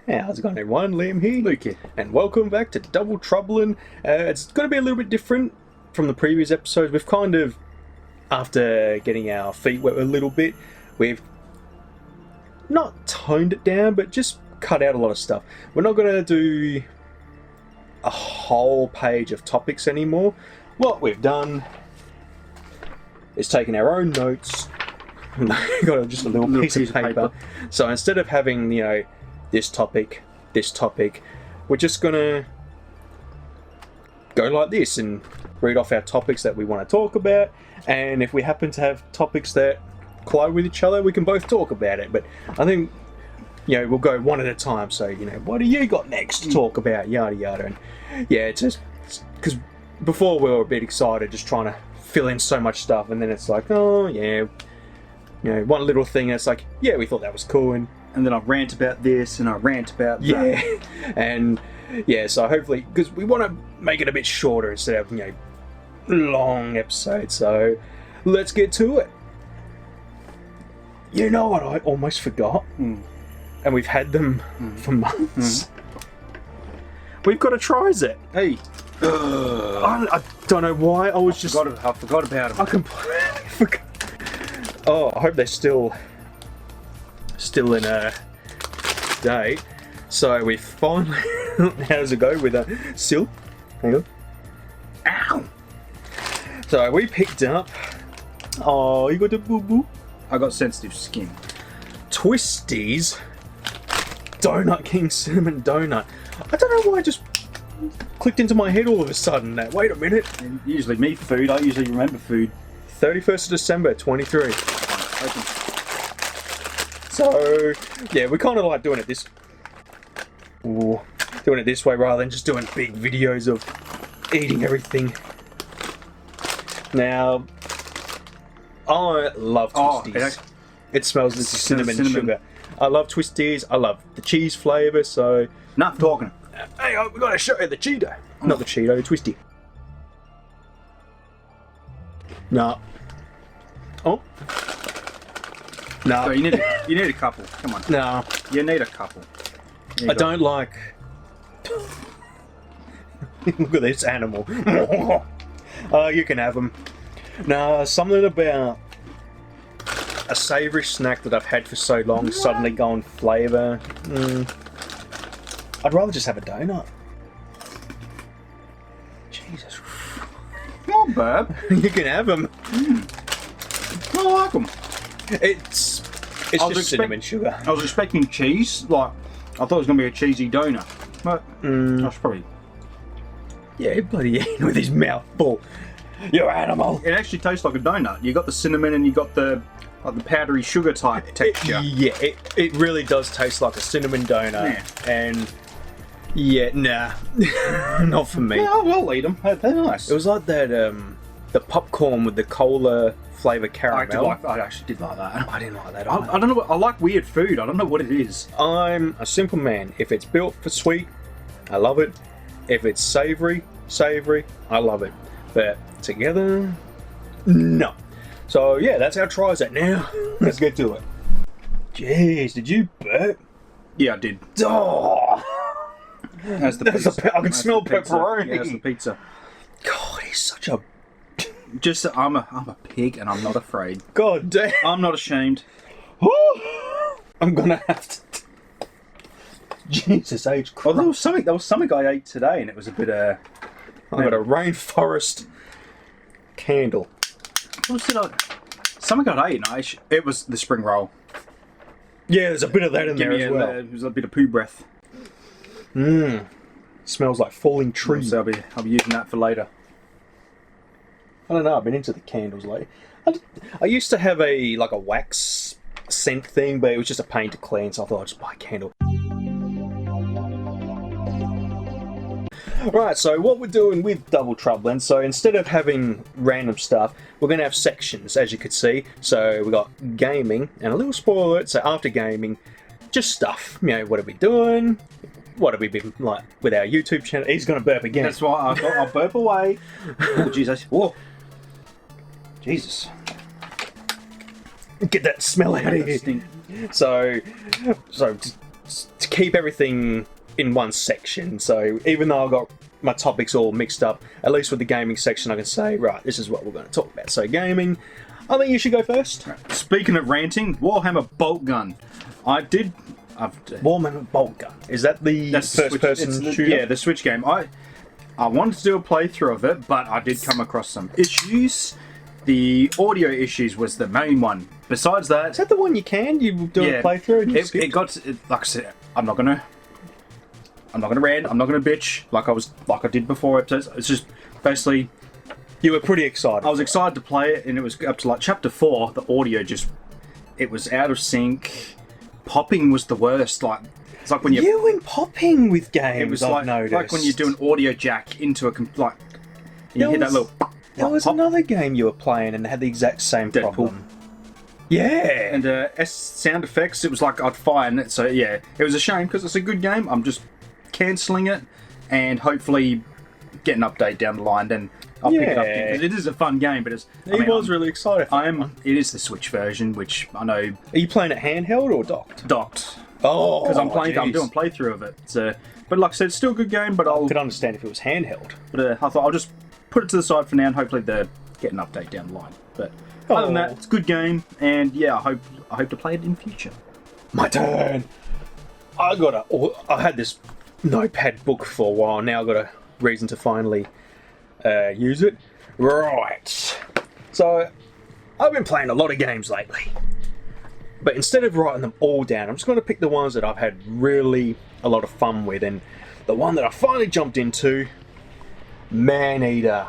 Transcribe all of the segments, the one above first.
How's it going, everyone? Liam here. Luke here. And welcome back to Double Troublin'. It's going to be a little bit different from the previous episodes. We've kind of, after getting our feet wet a little bit, we've not toned it down, but just cut out a lot of stuff. We're not going to do a whole page of topics anymore. What we've done is taken our own notes. Got just a little piece of paper. So instead of having, this topic, we're just gonna go like this and read off our topics that we want to talk about, and if we happen to have topics that collide with each other, we can both talk about it. But I think we'll go one at a time. So what do you got next to talk about, yada yada. And it's just because before we were a bit excited, just trying to fill in so much stuff, and then it's like, one little thing, and it's like, we thought that was cool, and then I rant about this and I rant about that. And so hopefully, because we want to make it a bit shorter instead of long episodes. So let's get to it. You know what I almost forgot, and we've had them for months. We've got a Trizet. Hey, I don't know why. I forgot about them. I completely forgot. Oh, I hope they're still in a date. So we finally, how does it go with a Sil? Hang on. Ow! So we picked up. Oh, you got a boo boo. I got sensitive skin. Twisties Donut King Cinnamon Donut. I don't know why it just clicked into my head all of a sudden. Wait a minute. And usually me food. I usually remember food. 31st of December, 23. So, we kind of like doing it this way rather than just doing big videos of eating everything. Now, I love Twisties. It smells like cinnamon sugar. I love Twisties. I love the cheese flavour, so... Enough talking. Hey, we got to show you the Cheeto. Not the Cheeto, the Twisty. Nah. Oh. No. So you need a couple. Come on. No. You need a couple. I don't like... Look at this animal. You can have them. No, something about a savoury snack that I've had for so long suddenly gone flavour. I'd rather just have a donut. Jesus. Come on, Bob. You can have them. I like them. It's just cinnamon sugar. I was expecting cheese. Like, I thought it was going to be a cheesy donut. But I should probably... Yeah, bloody eating with his mouth full. You animal. It actually tastes like a donut. You got the cinnamon and you got the powdery sugar type texture. It really does taste like a cinnamon donut. Yeah. And nah, not for me. Yeah, I'll eat them. They're nice. It was like that the popcorn with the cola flavour caramel. I actually did like that. I didn't like that. I don't know. I like weird food. I don't know what it is. I'm a simple man. If it's built for sweet, I love it. If it's savoury, I love it. But together, no. So that's our Trizet. Now let's get to it. Jeez, did you burp? Yeah, I did. Oh, that's the pizza. I can smell pepperoni. Yeah, that's the pizza. God, he's such a... Just, I'm a pig and I'm not afraid. God damn. I'm not ashamed. I'm gonna have to... Jesus H. Christ. Well, there was something I ate today and it was a bit I got a rainforest candle. What was it? Something I ate and it was the spring roll. Yeah, there's a bit of that in there as well. It was a bit of poo breath. Smells like falling trees. So I'll be using that for later. I don't know, I've been into the candles lately. I used to have a wax scent thing, but it was just a pain to clean, so I thought I'd just buy a candle. Right, so what we're doing with Double Troublin', so instead of having random stuff, we're going to have sections, as you could see. So we got gaming, and a little spoiler alert, so after gaming, just stuff. What are we doing? What have we been like with our YouTube channel? He's going to burp again. That's why I'll burp away. Oh, Jesus. Whoa. Jesus. Get that smell out of That here. stink. So to keep everything in one section, so even though I've got my topics all mixed up, at least with the gaming section I can say, right, this is what we're going to talk about. So gaming, I think you should go first. Speaking of ranting, Warhammer Bolt Gun. Warhammer Bolt Gun. Is that the first-person shooter? Yeah, the Switch game. I wanted to do a playthrough of it, but I did come across some issues. The audio issues was the main one. Besides that, Is that the one you do a playthrough? And you it got like I said. I'm not gonna rant. I'm not gonna bitch like I did before episodes. It's just basically You were pretty excited. I was excited to play it, and it was up to like chapter 4. The audio it was out of sync. Popping was the worst. Like it's like when you went popping with games. it was I've like noticed. when you do an audio jack into a like you There hear that was- little. There was pop. another game you were playing and had the exact same Deadpool. problem. Yeah. And sound effects, it was like I'd fire it. So yeah, it was a shame because it's a good game. I'm just cancelling it and hopefully get an update down the line. Then I'll pick it up again because it is a fun game. But really excited. It is the Switch version, which I know Are you playing it handheld or docked? docked Oh, because I'm doing jeez. a playthrough of it. So, but like I said, it's still a good game. But I could understand if it was handheld. I thought I'll just put it to the side for now and hopefully get an update down the line. But other than that, it's a good game, and yeah, I hope to play it in future. My turn. I had this notepad book for a while. Now I've got a reason to finally use it. Right. So I've been playing a lot of games lately, but instead of writing them all down, I'm just going to pick the ones that I've had really a lot of fun with, and the one that I finally jumped into, Man-Eater.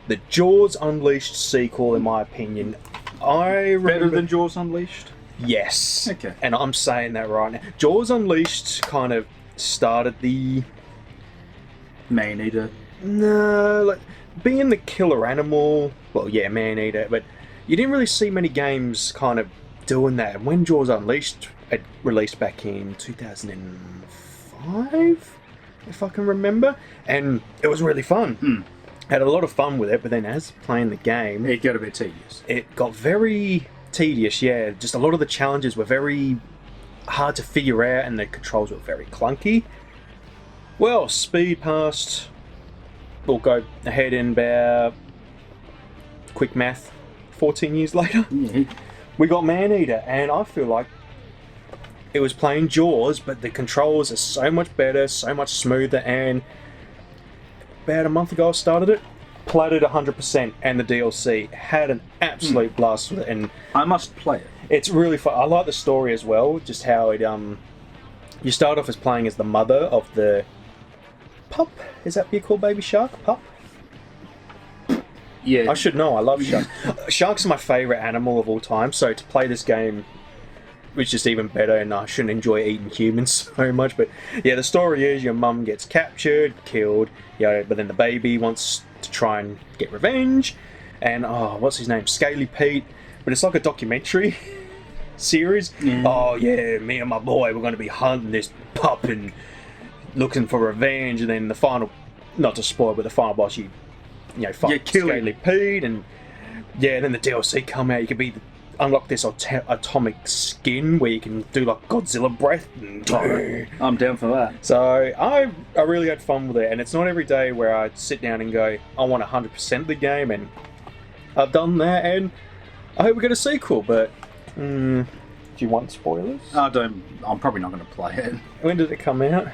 The Jaws Unleashed sequel, in my opinion. Better than Jaws Unleashed? Yes. Okay. And I'm saying that right now. Jaws Unleashed kind of started the... Man-Eater. No, like, being the killer animal... Well, yeah, Man-Eater, but you didn't really see many games kind of doing that. And when Jaws Unleashed had released back in 2005, if I can remember, and it was really fun. Had a lot of fun with it, but then as playing the game... It got a bit tedious. It got very tedious, yeah. Just a lot of the challenges were very hard to figure out, and the controls were very clunky. Well, speed past... We'll go ahead in about... Quick math. 14 years later, Yeah. we got Man-Eater, and I feel like it was playing Jaws, but the controls are so much better, so much smoother, and... About a month ago I started it, played it 100%, and the DLC. Had an absolute blast with it, and I must play it. it's really fun. I like the story as well, just how it you start off as playing as the mother of the pup. Is that what you call baby shark? Pup? Yeah. I should know. I love sharks. Sharks are my favourite animal of all time, so to play this game was just even better, and I shouldn't enjoy eating humans so much. But yeah, the story is your mum gets captured, killed, but then the baby wants to try and get revenge, and what's his name? Scaly Pete. But it's like a documentary series. Oh yeah, me and my boy, we're going to be hunting this pup and looking for revenge, and then the final, not to spoil, but the final boss, you fight kill Scaly Pete, and yeah, then the DLC come out. You could unlock this atomic skin where you can do like Godzilla breath. And I'm down for that. so I really had fun with it, and it's not every day where I sit down and go, I want 100% of the game, and I've done that, and I hope we get a sequel. But do you want spoilers? I'm probably not going to play it. When did it come out?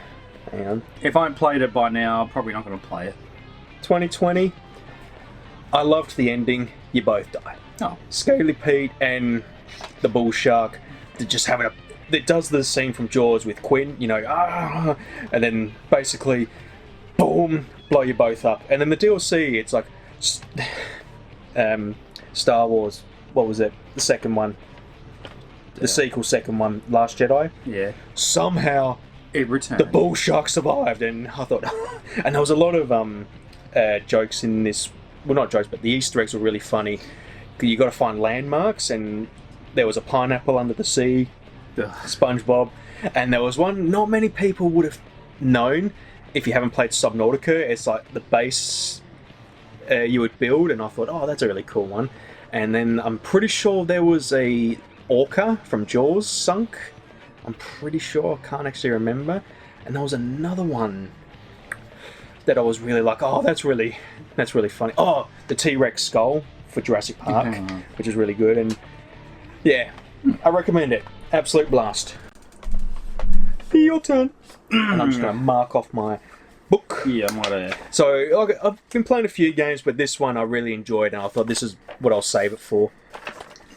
Hang on. If I haven't played it by now, I'm probably not going to play it. 2020. I loved the ending. You both die. Oh. Scaly Pete and the bull shark, they're just having it does the scene from Jaws with Quinn, and then basically, boom, blow you both up. And then the DLC, it's like, Star Wars, what was it? The second one. The sequel, second one, Last Jedi. Yeah. Somehow, It returned. the bull shark survived, and I thought, and there was a lot of jokes in this. Well, not jokes, but the Easter eggs were really funny. You got to find landmarks, and there was a pineapple under the sea, Ugh. SpongeBob, and there was one not many people would have known if you haven't played Subnautica. It's like the base you would build, and I thought, oh, that's a really cool one. And then I'm pretty sure there was a orca from Jaws sunk. I'm pretty sure, I can't actually remember. And there was another one that I was really like, oh, that's really funny. Oh, the T-Rex skull for Jurassic Park, which is really good. And yeah, I recommend it. Absolute blast. Your turn. And I'm just going to mark off my book. Yeah, I might. So I've been playing a few games, but this one I really enjoyed, and I thought this is what I'll save it for.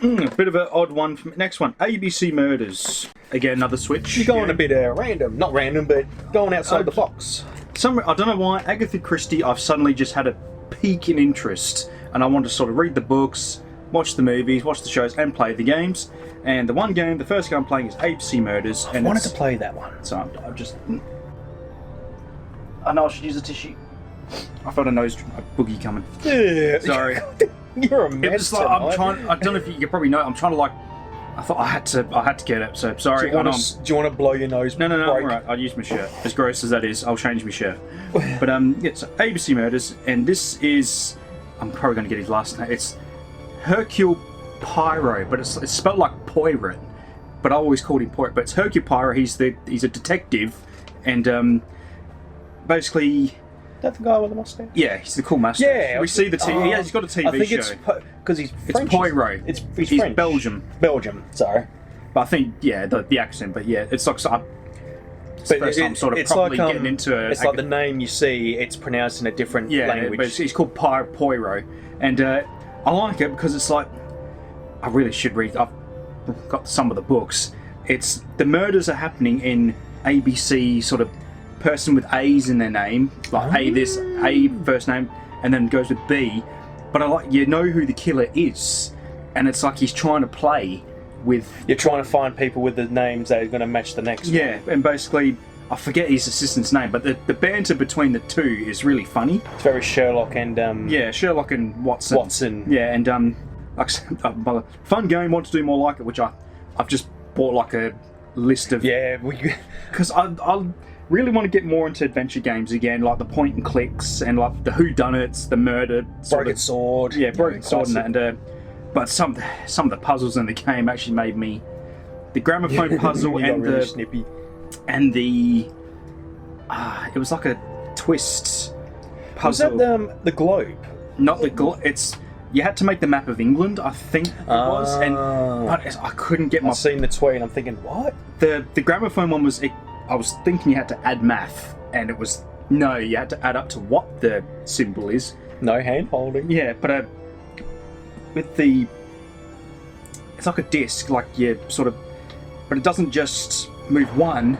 A bit of an odd one. Next one, ABC Murders. Again, another Switch. You're going a bit random. Not random, but going outside the box. I don't know why, Agatha Christie, I've suddenly just had a peak in interest, and I want to sort of read the books, watch the movies, watch the shows, and play the games. And the first game I'm playing is ABC Murders. I wanted to play that one. So I'm just... I know I should use a tissue. I felt a boogie coming. Yeah. Sorry. You're a mess. I'm trying. I don't know if you probably know. I'm trying to I thought I had to get it. So sorry. Do you want to blow your nose? No. All right. I'll use my shirt. As gross as that is, I'll change my shirt. But so ABC Murders, and this is, I'm probably going to get his last name. It's Hercule Poirot, but it's spelled like Poirot. But I always called him Poirot. But it's Hercule Poirot. He's a detective, and basically. That the guy with the mustache? Yeah, he's the cool mustache. Yeah, we see the TV. Yeah, he's got a TV show. I think it's because he's French. It's Poirot. He's French. Belgium. Sorry, but I think the accent. But yeah, it's like it's the first time I'm sort of properly getting into it. It's like the name you see. It's pronounced in a different language. But he's called Poirot, and I like it because it's like I really should read. I've got some of the books. It's the murders are happening in ABC sort of. Person with A's in their name, like A first name, and then goes with B. But I like who the killer is, and it's like he's trying to play with. You're trying to find people with the names that are going to match the next one. Yeah, and basically, I forget his assistant's name, but the banter between the two is really funny. It's very Sherlock and Sherlock and Watson. Yeah, and like a fun game. Want to do more like it, which I've just bought like a list of because I really want to get more into adventure games again, like the point and clicks and like the whodunits, the murder, Broken Sword. Yeah, Broken Sword and that. And but some of the puzzles in the game actually made me the gramophone puzzle and really snippy. And the it was like a twist puzzle. Was that the globe? Not the globe. It's you had to make the map of England, I think it was, but I couldn't get my. I've seen the tweet. I'm thinking, what? The gramophone one was. I was thinking you had to add math, and it was no. You had to add up to what the symbol is. No hand holding. Yeah, but with the, it's like a disc, like you sort of, but it doesn't just move one.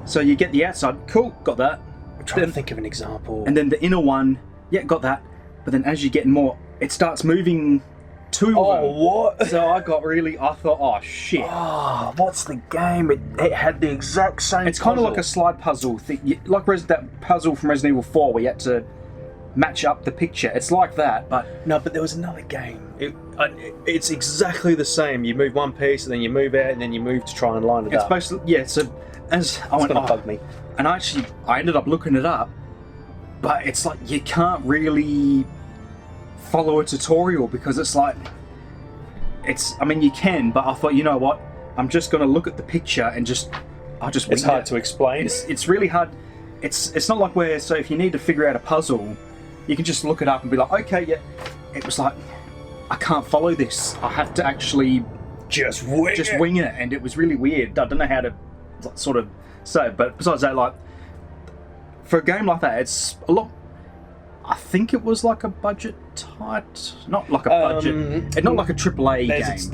So you get the outside. Cool, got that. I'm trying to think of an example. And then the inner one, yeah, got that. But then as you get more, it starts moving. Two of them. Oh, what? So I thought, oh shit. Oh, what's the game? It had the exact same It's kind of like a slide puzzle thing. Like that puzzle from Resident Evil 4 where you had to match up the picture. It's like that, but... No, but there was another game. It's exactly the same. You move one piece, and then you move out, and then you move to try and line it up. It's basically... Yeah, so as I went... It's gonna bug me. And I ended up looking it up, but it's like you can't really follow a tutorial because it's like I mean you can, but I thought, you know what, I'm just going to look at the picture and I'll just it's hard to explain. It's really hard. It's not like so if you need to figure out a puzzle, you can just look it up and be like, okay, yeah. It was like, I can't follow this. I have to actually just wing it, and it was really weird. I don't know how to sort of say it, but besides that, like for a game like that, it's a lot. I think it was like a budget tight, not like a budget, not like a AAA game.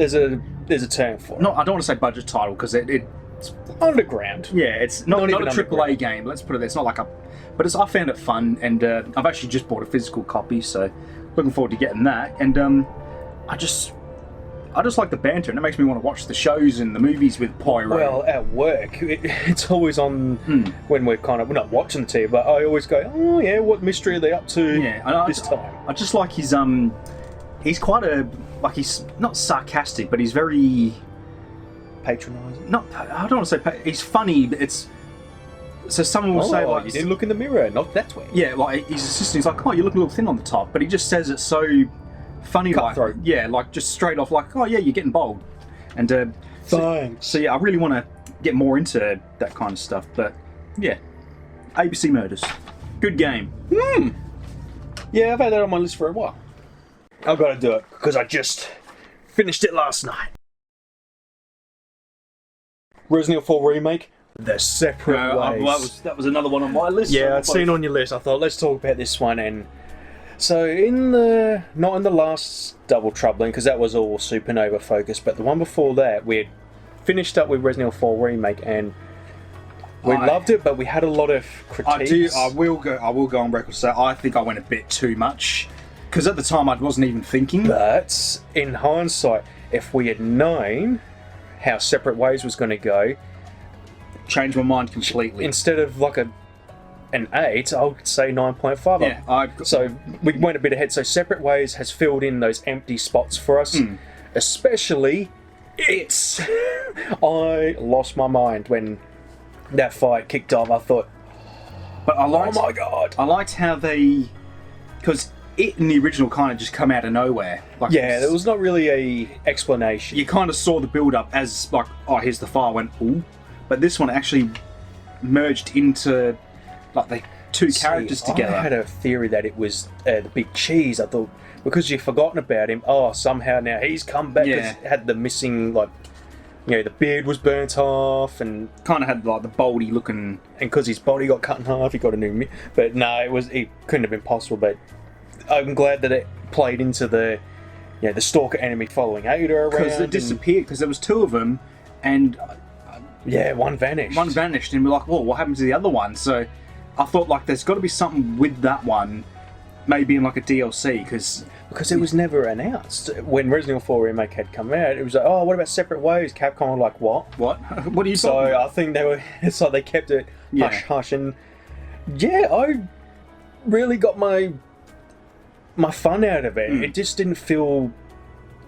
There's a term for it. No, I don't want to say budget title because it's underground. Yeah, it's not a AAA game. Let's put it there. It's not like but I found it fun, and I've actually just bought a physical copy, so looking forward to getting that. And I just like the banter, and it makes me want to watch the shows and the movies with Poirot. Well, at work, it's always on when we're not watching the TV, but I always go, oh yeah, what mystery are they up to this time? I just like his he's quite he's not sarcastic, but he's very patronising. I don't want to say he's funny. But So someone will say like, you didn't look in the mirror, not that way. yeah, like his assistant, he's like, oh, you look a little thin on the top, but he just says it so funny, Cutthroat. like, yeah, like just straight off, like, oh yeah, you're getting bold, and Thanks. so yeah, I really want to get more into that kind of stuff, but yeah, ABC Murders, good game. Yeah, I've had that on my list for a while. I've got to do it because I just finished it last night. Resident Evil 4 Remake, The Separate Ways. That was another one on my list. Yeah, I'd seen on your list. I thought, let's talk about this one. And so, not in the last Double Troublin, because that was all Supernova focused, but the one before that, we had finished up with Resident Evil 4 Remake, and we loved it, but we had a lot of critiques. I will go on record and say I think I went a bit too much, because at the time I wasn't even thinking. But in hindsight, if we had known how Separate Ways was going to go, Changed my mind completely. instead of like an 8, I would say 9.5. Yeah, So we went a bit ahead. So Separate Ways has filled in those empty spots for us, especially it's. I lost my mind when that fight kicked off. I thought, but I liked, oh my god! I liked how they, because it in the original kind of just come out of nowhere. Like Yeah, there was not really a explanation. You kind of saw the build up as like, oh, here's the fire. Went ooh, but this one actually merged into like the two characters together. I had a theory that it was the Big Cheese. I thought because you've forgotten about him. Oh, somehow now he's come back. Yeah. Had the missing the beard was burnt off, and Kind of had like the boldy looking. and because his body got cut in half, he got a new. But no, it couldn't have been possible. But I'm glad that it played into the stalker enemy following Ada around. Because they disappeared, because there was two of them, and one vanished. one vanished, and we're like, whoa, what happened to the other one? So I thought like there's got to be something with that one, maybe in like a DLC, because it was never announced when Resident Evil 4 Remake had come out. It was like, oh, what about Separate Ways? Capcom were like, what? what are you So talking about? I think they were. So they kept it hush hush, and I really got my fun out of it. It just didn't feel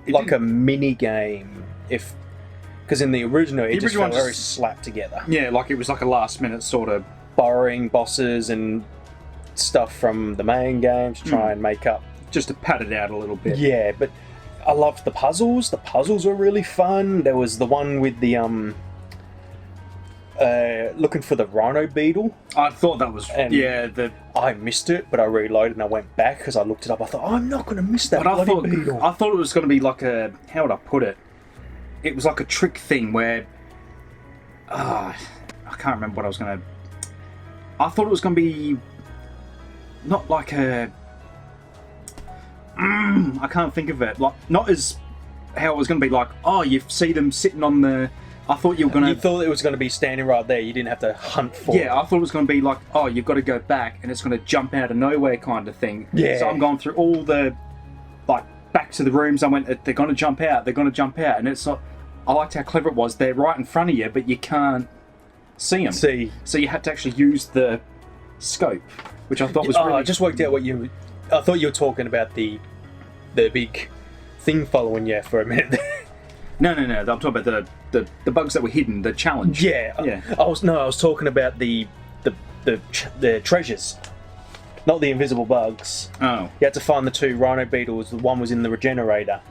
like a mini game, because in the original it just felt very slapped together, Yeah, like it was like a last minute sort of. borrowing bosses and stuff from the main game to try and make up. Just to pad it out a little bit. Yeah, but I loved the puzzles. The puzzles were really fun. There was the one with the looking for the rhino beetle. I thought that was I missed it, but I reloaded and I went back because I looked it up. I thought, I'm not going to miss that bloody beetle. I thought it was going to be like a, how would I put it? It was like a trick thing where I can't remember what I was going to. I thought it was going to be not like a. I can't think of it. Like not as how it was going to be. Like, oh, you see them sitting on the. I thought you were going to. You thought it was going to be standing right there. You didn't have to hunt for it. Yeah, I thought it was going to be like, oh, you've got to go back, and it's going to jump out of nowhere kind of thing. Yeah. So I'm going through all the, like, back to the rooms. I went, they're going to jump out. They're going to jump out, and it's not. I liked how clever it was. They're right in front of you, but you can't see them. So you had to actually use the scope, which I thought was really. I just worked out what you. I thought you were talking about the big thing following you for a minute. No. I'm talking about the bugs that were hidden. The challenge. Yeah. I was talking about the treasures, not the invisible bugs. Oh. You had to find the two rhino beetles. The one was in the regenerator.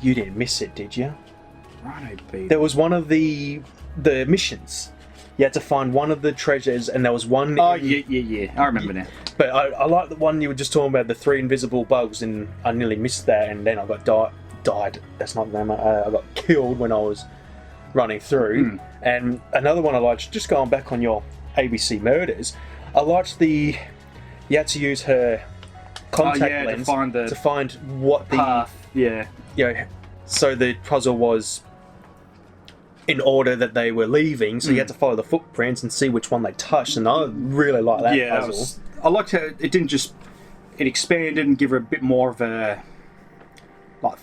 You didn't miss it, did you? Rhino beetle. There was one of the missions. You had to find one of the treasures, and there was one. Oh, yeah. I remember now. But I like the one you were just talking about, the 3 invisible bugs, and I nearly missed that, and then I got died. That's not the name. I got killed when I was running through. And another one I liked, just going back on your ABC Murders, I liked you had to use her contact lens to find what the path. Yeah. So the puzzle was in order that they were leaving, so you had to follow the footprints and see which one they touched, and I really like that puzzle. I liked how it didn't just. It expanded and give her a bit more of a. Like.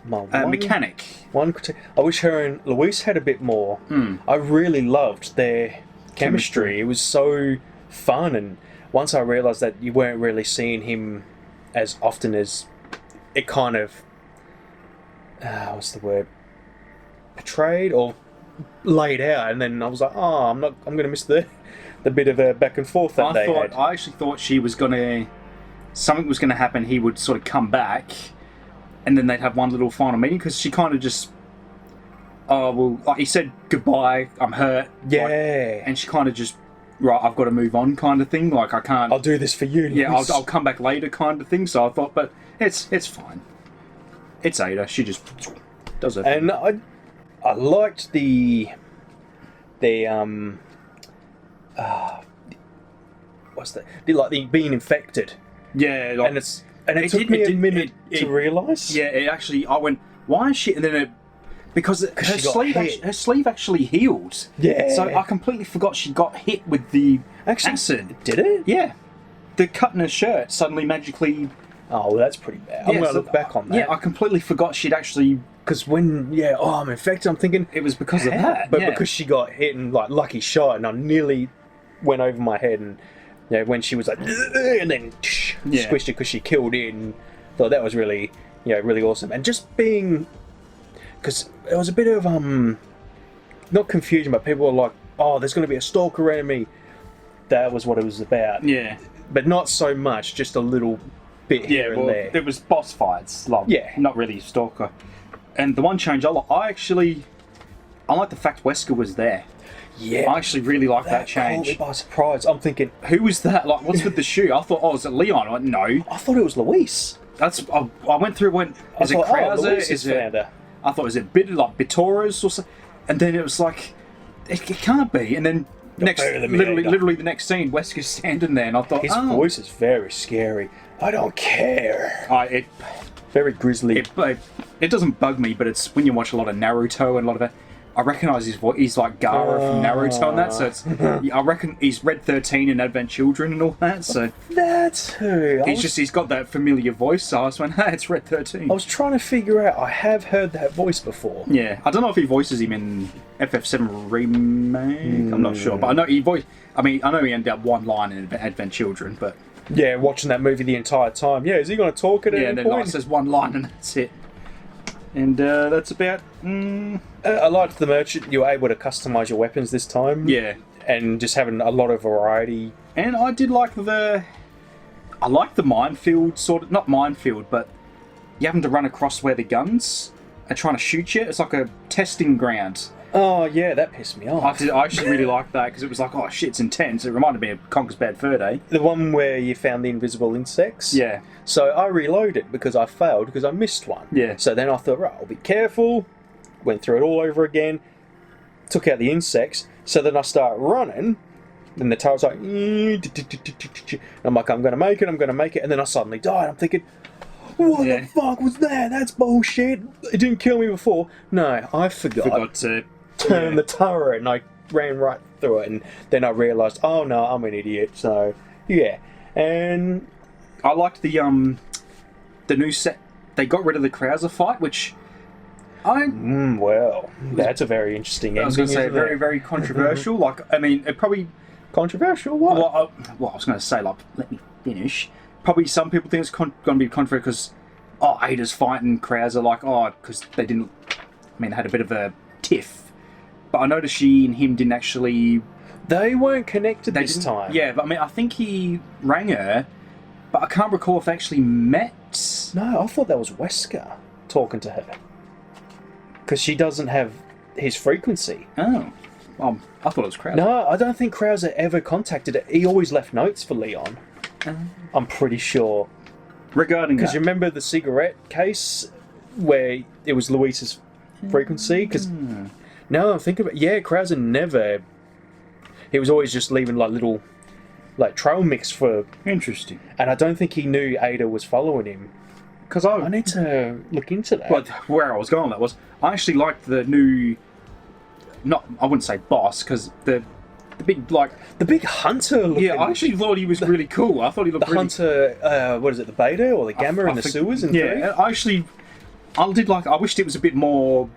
Mechanic. I wish her and Luis had a bit more. I really loved their chemistry. It was so fun, and once I realised that you weren't really seeing him as often as it kind of. What's the word? Portrayed or laid out, and then I was like, oh, I'm going to miss the bit of a back and forth that they had. I actually thought she was gonna, something was gonna happen. He would sort of come back, and then they'd have one little final meeting because she kind of just, oh well, like he said goodbye. I'm hurt. Yeah, like, and she kind of just, right, I've got to move on, kind of thing. Like I can't. I'll do this for you. Yeah, I'll come back later, kind of thing. So I thought, but it's fine. It's Ada. She just does it. And I liked what's that? Like the being infected. Yeah, like, and it took me a minute to realise. Yeah, it actually. I went, why is she? And then because her sleeve actually healed. Yeah. So I completely forgot she got hit with the acid. Did it? Yeah. The cut in her shirt suddenly magically. Oh, well, that's pretty bad. I'm going to look back on that. Yeah, I completely forgot she'd actually. Because I'm infected, I'm thinking it was because of that. But because she got hit and like lucky shot, and I nearly went over my head, and when she was like, and then squished it because she killed it, and thought that was really, really awesome. And just being, because there was a bit of not confusion, but people were like, oh, there's going to be a stalker enemy. That was what it was about. Yeah. But not so much, just a little bit here and there. It was boss fights, like not really stalker. And the one change I like the fact Wesker was there. Yeah, I actually really like that change. Caught me by surprise. I'm thinking, who was that? Like, what's with the shoe? I thought, is it Leon? I went, no. I thought it was Luis. I went through. Is it Krauser? Is it? I thought, is it Bitora's or something? And then it was like, it can't be. And then literally the next scene, Wesker's standing there, and I thought, his voice is very scary. I don't care. Very grisly. It doesn't bug me, but it's when you watch a lot of Naruto and a lot of it. I recognise his voice. He's like Gaara from Naruto and that. So it's. I reckon he's Red 13 in Advent Children and all that. So that's who. He's got that familiar voice. So I just went, hey, it's Red 13. I was trying to figure out. I have heard that voice before. Yeah, I don't know if he voices him in FF7 remake. I'm not sure, but I know he ended up one line in Advent Children, but. Yeah, watching that movie the entire time. Yeah, is he going to talk at any point? Yeah, then says one line and that's it. And that's about. I liked the merchant. You were able to customise your weapons this time. Yeah, and just having a lot of variety. And I did like the minefield sort of, not minefield, but you having to run across where the guns are trying to shoot you. It's like a testing ground. Oh yeah, that pissed me off. I actually really liked that because it was like, oh shit, it's intense. It reminded me of Conker's Bad Fur Day. The one where you found the invisible insects. Yeah. So I reloaded because I failed because I missed one. Yeah. So then I thought, right, I'll be careful. Went through it all over again. Took out the insects. So then I start running. Then the tail's like, and I'm like, I'm gonna make it. And then I suddenly died. I'm thinking, what the fuck was that? That's bullshit. It didn't kill me before. No, I forgot to turn the turret, and I ran right through it, and then I realised, oh no, I'm an idiot. So yeah, and I liked the new set. They got rid of the Krauser fight, which well, that's a very interesting ending. I was going to say very, very controversial. Like, I mean, it probably controversial. What? Well, I was going to say, like, let me finish. Probably some people think it's going to be controversial because Ada's fighting Krauser, like, because they didn't. I mean, they had a bit of a tiff. But I noticed she and him didn't actually. They weren't connected this time. Yeah, but I mean, I think he rang her, but I can't recall if they actually met. No, I thought that was Wesker talking to her. Because she doesn't have his frequency. Oh. I thought it was Krauser. No, I don't think Krauser ever contacted it. He always left notes for Leon. I'm pretty sure. Regarding because you remember the cigarette case where it was Luis's frequency? Because now I'm thinking about it. Yeah, Krauser never. He was always just leaving like little trail mix for. Interesting. And I don't think he knew Ada was following him. Because I need to look into that. But where I was going with that was, I actually liked the new. I wouldn't say boss, because the big the big hunter. Yeah, I actually thought he was really cool. I thought he looked the hunter. What is it? The beta or the gamma in the sewers? Yeah, I did like. I wished it was a bit more.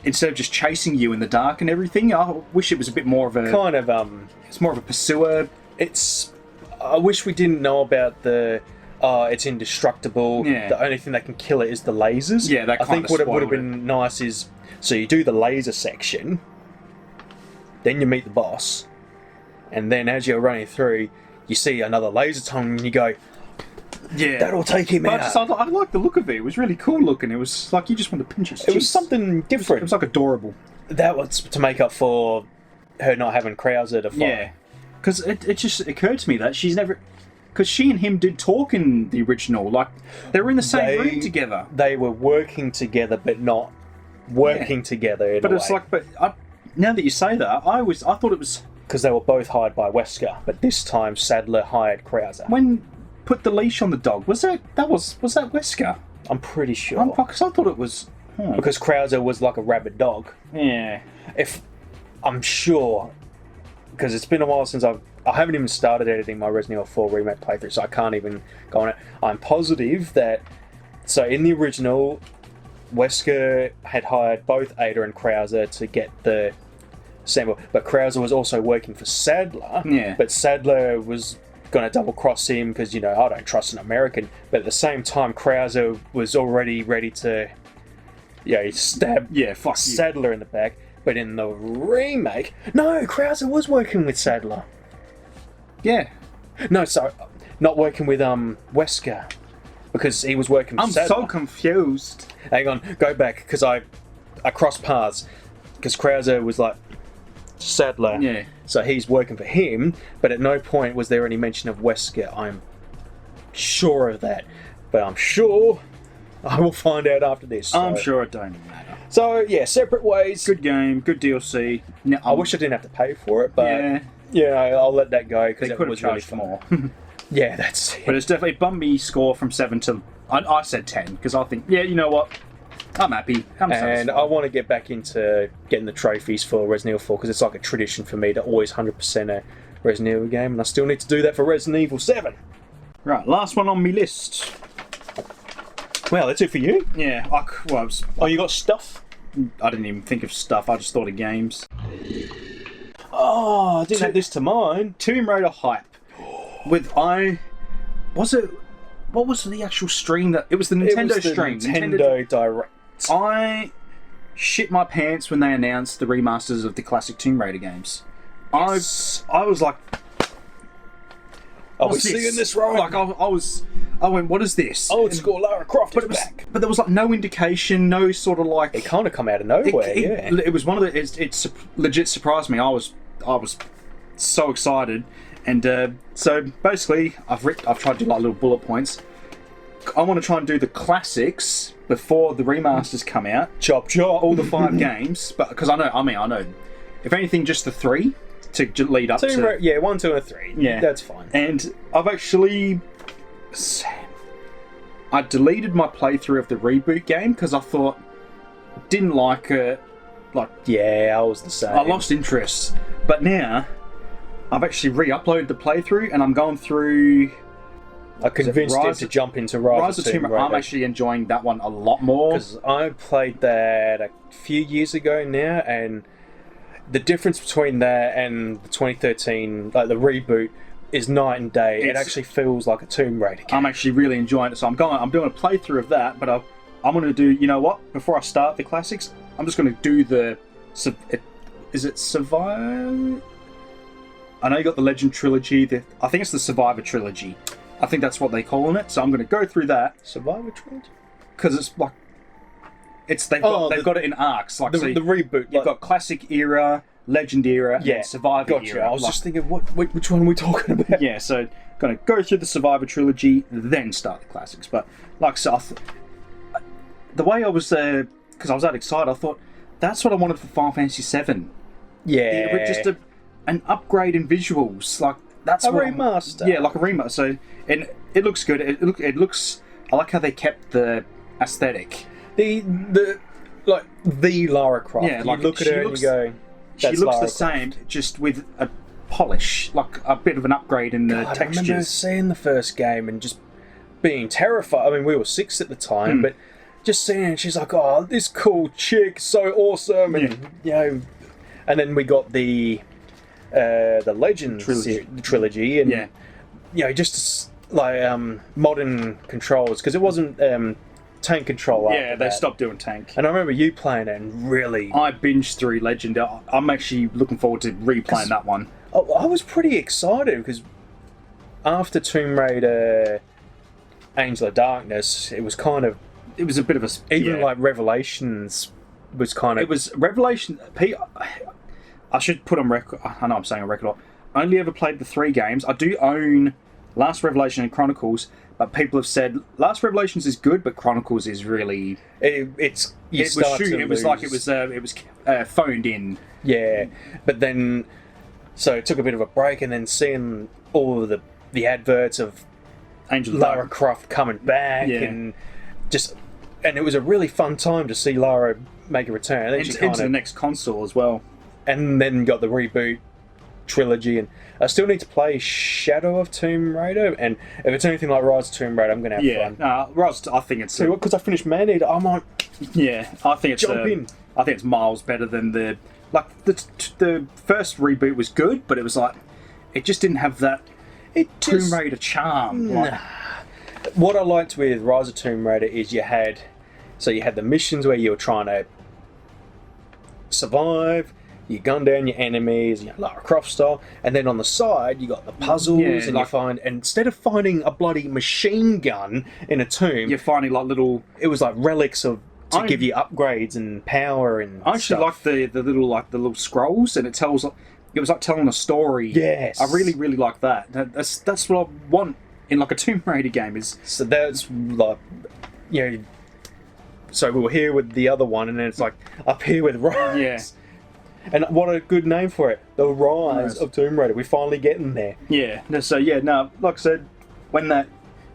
Instead of just chasing you in the dark and everything, I wish it was a bit more of a kind of. It's more of a pursuer. I wish we didn't know about the it's indestructible. Yeah. The only thing that can kill it is the lasers. Yeah, that I think kinda what it would have spoiled been nice is so you do the laser section, then you meet the boss, and then as you're running through, you see another laser tunnel, and you go, Yeah, "That'll take him out." I like the look of it. It was really cool looking. It was like you just want to pinch his cheeks. It was something different. It was like adorable. That was to make up for her not having Krauser to fight. Yeah, because it just occurred to me that she's never. Because she and him did talk in the original. Like, they were in the same room together. They were working together, but not working together in But a it's way. like, now that you say that, I thought it was Because they were both hired by Wesker, but this time Sadler hired Krauser. when put the leash on the dog. Was that Wesker? I'm pretty sure. Because I thought it was. Because Krauser was like a rabid dog. Yeah. If I'm sure, because it's been a while since I haven't even started editing my Resident Evil 4 remake playthrough, so I can't even go on it. I'm positive that so in the original, Wesker had hired both Ada and Krauser to get the sample, but Krauser was also working for Sadler. Yeah. But Sadler was going to double cross him because I don't trust an American. But at the same time, Krauser was already ready to stab Fuck you. Sadler in the back. But in the remake, no, Krauser was working with Sadler. Yeah. No, sorry, not working with Wesker, because he was working with I'm Sadler. so confused. Hang on, go back, because I crossed paths, because Krauser was like Sadler, Yeah. so he's working for him, but at no point was there any mention of Wesker. I'm sure of that, but I'm sure I will find out after this. I'm so. sure it don't matter. So, yeah, separate ways. Good game, good DLC. Now, I wish I didn't have to pay for it, but I'll let that go, because they it could have was really charged fun. more. Yeah, that's it. But it's definitely a bummy score from 7 to... I said 10, because I think, you know what? I'm happy. I'm And satisfied. I want to get back into getting the trophies for Resident Evil 4 because it's like a tradition for me to always 100% a Resident Evil game, and I still need to do that for Resident Evil 7. Right, last one on my list. Well, that's it for you. Yeah, Oh, you got stuff? I didn't even think of stuff, I just thought of games. Oh, I didn't add this to mine. Tomb Raider hype. What was the actual stream that... It was the Nintendo It was the stream. Nintendo Direct. I shit my pants when they announced the remasters of the classic Tomb Raider games. Yes. I was like... Are we what's seeing this right? Like, I went, what is this? Old school Lara Croft But is back. but there was like no indication, no sort of like... It kind of come out of nowhere, yeah. It was one of the... It legit surprised me. I was so excited. And so basically, I've tried to do like little bullet points. I want to try and do the classics before the remasters come out. Chop chop. All the 5 games, but because I know. If anything, just the 3 to lead up to. Yeah, 1, 2, and 3. Yeah, that's fine. And I've actually, I deleted my playthrough of the reboot game because I thought didn't like it. Like, yeah, I was the same. I lost interest, but now I've actually re-uploaded the playthrough and I'm going through. I convinced him to jump into Rise of Tomb Raider. I'm actually enjoying that one a lot more. Because I played that a few years ago now, and the difference between that and the 2013, like the reboot, is night and day. It actually feels like a Tomb Raider game. I'm actually really enjoying it, so I'm doing a playthrough of that, but I'm going to do, you know what? Before I start the classics, I'm just going to do the... Is it Survivor? I know you got the Legend Trilogy. I think it's the Survivor Trilogy. I think that's what they're calling it. So I'm going to go through that. Survivor Trilogy? Because it's like... They've got it in arcs. Like the reboot. You've got Classic Era, Legend Era, and Survivor Era. I was just thinking, which one are we talking about? Yeah, so going to go through the Survivor Trilogy, then start the classics. But like I said, the way I was... because I was that excited, I thought, that's what I wanted for Final Fantasy VII. Yeah. Just an upgrade in visuals. Like, that's a remaster. Yeah, like a remaster. So, and it looks good. It looks... I like how they kept the aesthetic. The Lara Croft. Yeah, like you look at her and you go, she looks Lara the Croft. same, just with a polish, like a bit of an upgrade in the textures. I remember seeing the first game and just being terrified. I mean, we were 6 at the time, but just seeing it, she's like, "Oh, this cool chick, so awesome!" And and then we got the Legends trilogy, and just like modern controls, because it wasn't tank control. Yeah, they stopped doing tank. And I remember you playing it and really. I binged through Legend. I'm actually looking forward to replaying that one. I was pretty excited because after Tomb Raider, Angel of Darkness, it was kind of. It was a bit of a even like Revelations was kind of. It was Revelation. I should put on record. I know I'm saying on record a lot. I only ever played the 3 games. I do own Last Revelation and Chronicles, but people have said Last Revelations is good, but Chronicles is really. It was phoned in. Yeah, but then so it took a bit of a break, and then seeing all of the adverts of Angel Lara Croft coming back, and it was a really fun time to see Lara make a return. And then into the next console as well. And then got the reboot trilogy, and I still need to play Shadow of Tomb Raider, and if it's anything like Rise of Tomb Raider, I'm going to have fun. Rise, I think it's... because I finished Man Eater, I might I think it's jump in. I think it's miles better than the first reboot was good, but it was like, it just didn't have that Tomb Raider charm. What I liked with Rise of Tomb Raider is you had the missions where you were trying to survive, you gun down your enemies, Lara Croft style, and then on the side you got the puzzles, and instead of finding a bloody machine gun in a tomb, you're finding like little. It was like relics to give you upgrades and power and. I actually like the little scrolls, and it was like telling a story. Yes, I really really like that. That's what I want in like a Tomb Raider game. Is so that's like So we were here with the other one, and then it's like up here with Rise. Yeah. And what a good name for it, the Rise of Tomb Raider. We're finally getting there. Yeah. Like I said, when that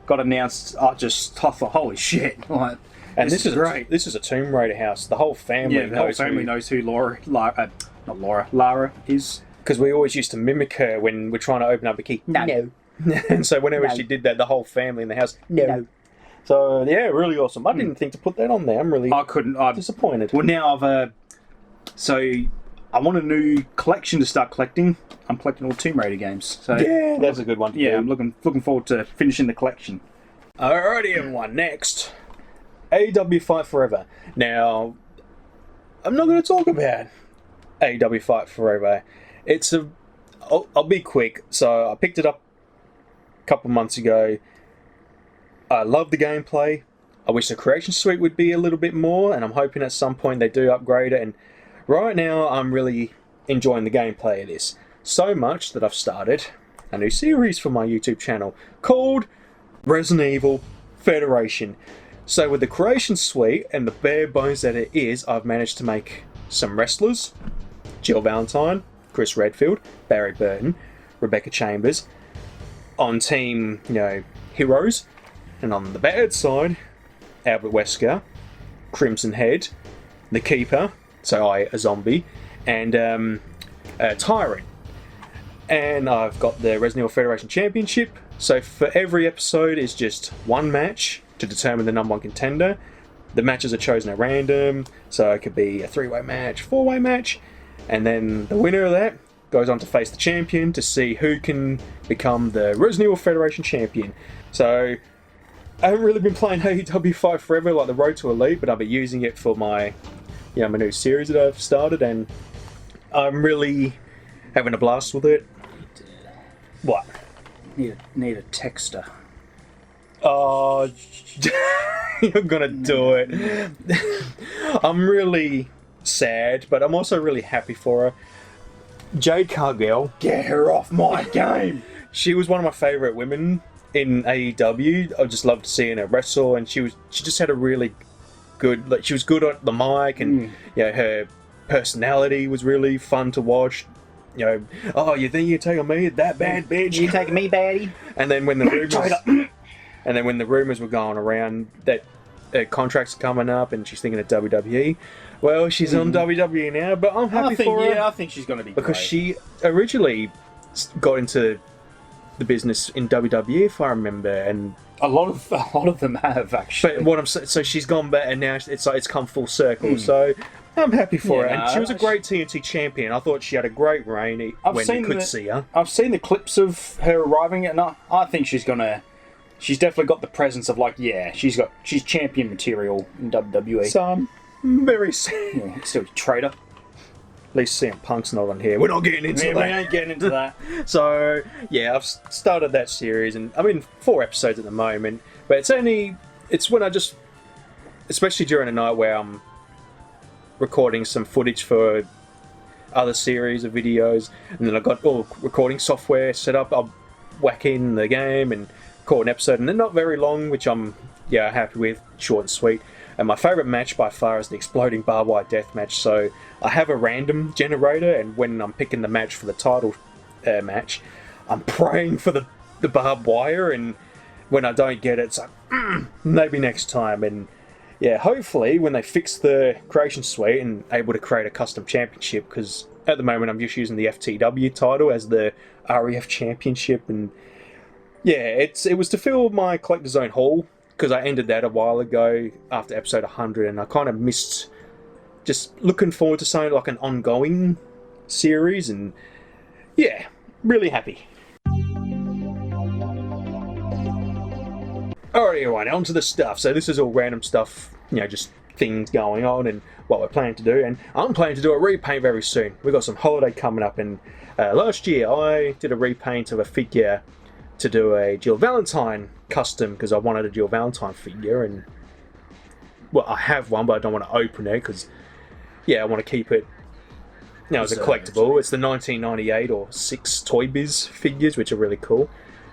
got announced, I thought, holy shit! Like, and this is great. This is a Tomb Raider house. The whole family. Yeah, the whole family knows who Lara is. Because we always used to mimic her when we're trying to open up a key. No. And so whenever she did that, the whole family in the house. No. So yeah, really awesome. I didn't think to put that on there. I'm really. I'm disappointed. Well, now I want a new collection to start collecting. I'm collecting all Tomb Raider games. So yeah, that's a good one. I'm looking forward to finishing the collection. Alrighty, everyone. Next, AEW Fight Forever. Now, I'm not going to talk about AEW Fight Forever. I'll be quick. So I picked it up a couple months ago. I love the gameplay. I wish the Creation Suite would be a little bit more, and I'm hoping at some point they do upgrade it. And right now, I'm really enjoying the gameplay of this. So much that I've started a new series for my YouTube channel called Resident Evil Federation. So with the Creation Suite and the bare bones that it is, I've managed to make some wrestlers. Jill Valentine, Chris Redfield, Barry Burton, Rebecca Chambers. On team, heroes. And on the bad side, Albert Wesker, Crimson Head, the Keeper, so a zombie, and Tyrant. And I've got the Resident Evil Federation Championship. So for every episode is just one match to determine the number one contender. The matches are chosen at random, so it could be a 3-way match, 4-way match, and then the winner of that goes on to face the champion to see who can become the Resident Evil Federation champion. So I haven't really been playing AEW Fight Forever like the Road to Elite, but I'll be using it for my my new series that I've started, and I'm really having a blast with it. What? Need a texter. Oh, you're gonna do it. I'm really sad, but I'm also really happy for her. Jade Cargill. Get her off my game! She was one of my favourite women in AEW. I just loved seeing her wrestle, and she just had a really good, she was good at the mic, and her personality was really fun to watch. Oh, you think you take on me, that bad bitch? You taking me, baddie? And then when the rumors were going around that contracts are coming up, and she's thinking of WWE. Well, she's on WWE now, but I'm happy for her. Yeah, I think she's going to be because great. She originally got into the business in WWE, if I remember, and a lot of them have actually. But what I'm so she's gone back, and now it's come full circle. So I'm happy for her. And she was a great TNT champion. I thought she had a great reign when you could see her. I've seen the clips of her arriving, and I think she's gonna she's definitely got the presence of like, yeah, she's champion material in WWE. So I'm very Yeah, still a traitor. At least CM Punk's not on here. We're not getting into that. We ain't getting into that. So, yeah, I've started that series, and I'm in 4 episodes at the moment. But it's when I just, especially during a night where I'm recording some footage for other series of videos, and then I've got all recording software set up. I'll whack in the game and record an episode, and they're not very long, which I'm happy with, short and sweet. And my favourite match by far is the Exploding Barbed Wire Death Match. So I have a random generator, and when I'm picking the match for the title match, I'm praying for the barbed wire, and when I don't get it, it's like, maybe next time. And yeah, hopefully when they fix the creation suite and able to create a custom championship, because at the moment I'm just using the FTW title as the REF championship, and yeah, it was to fill my Collector's Zone haul, because I ended that a while ago after episode 100, and I kind of missed just looking forward to something like an ongoing series, and yeah, really happy. Alright everyone, on to the stuff. So this is all random stuff, just things going on and what we're planning to do, and I'm planning to do a repaint very soon. We've got some holiday coming up, and last year I did a repaint of a figure to do a Jill Valentine custom, because I wanted a Jill Valentine figure, and well, I have one, but I don't want to open it because I want to keep it as a collectible. It's the 1998 or 6 Toy Biz figures, which are really cool,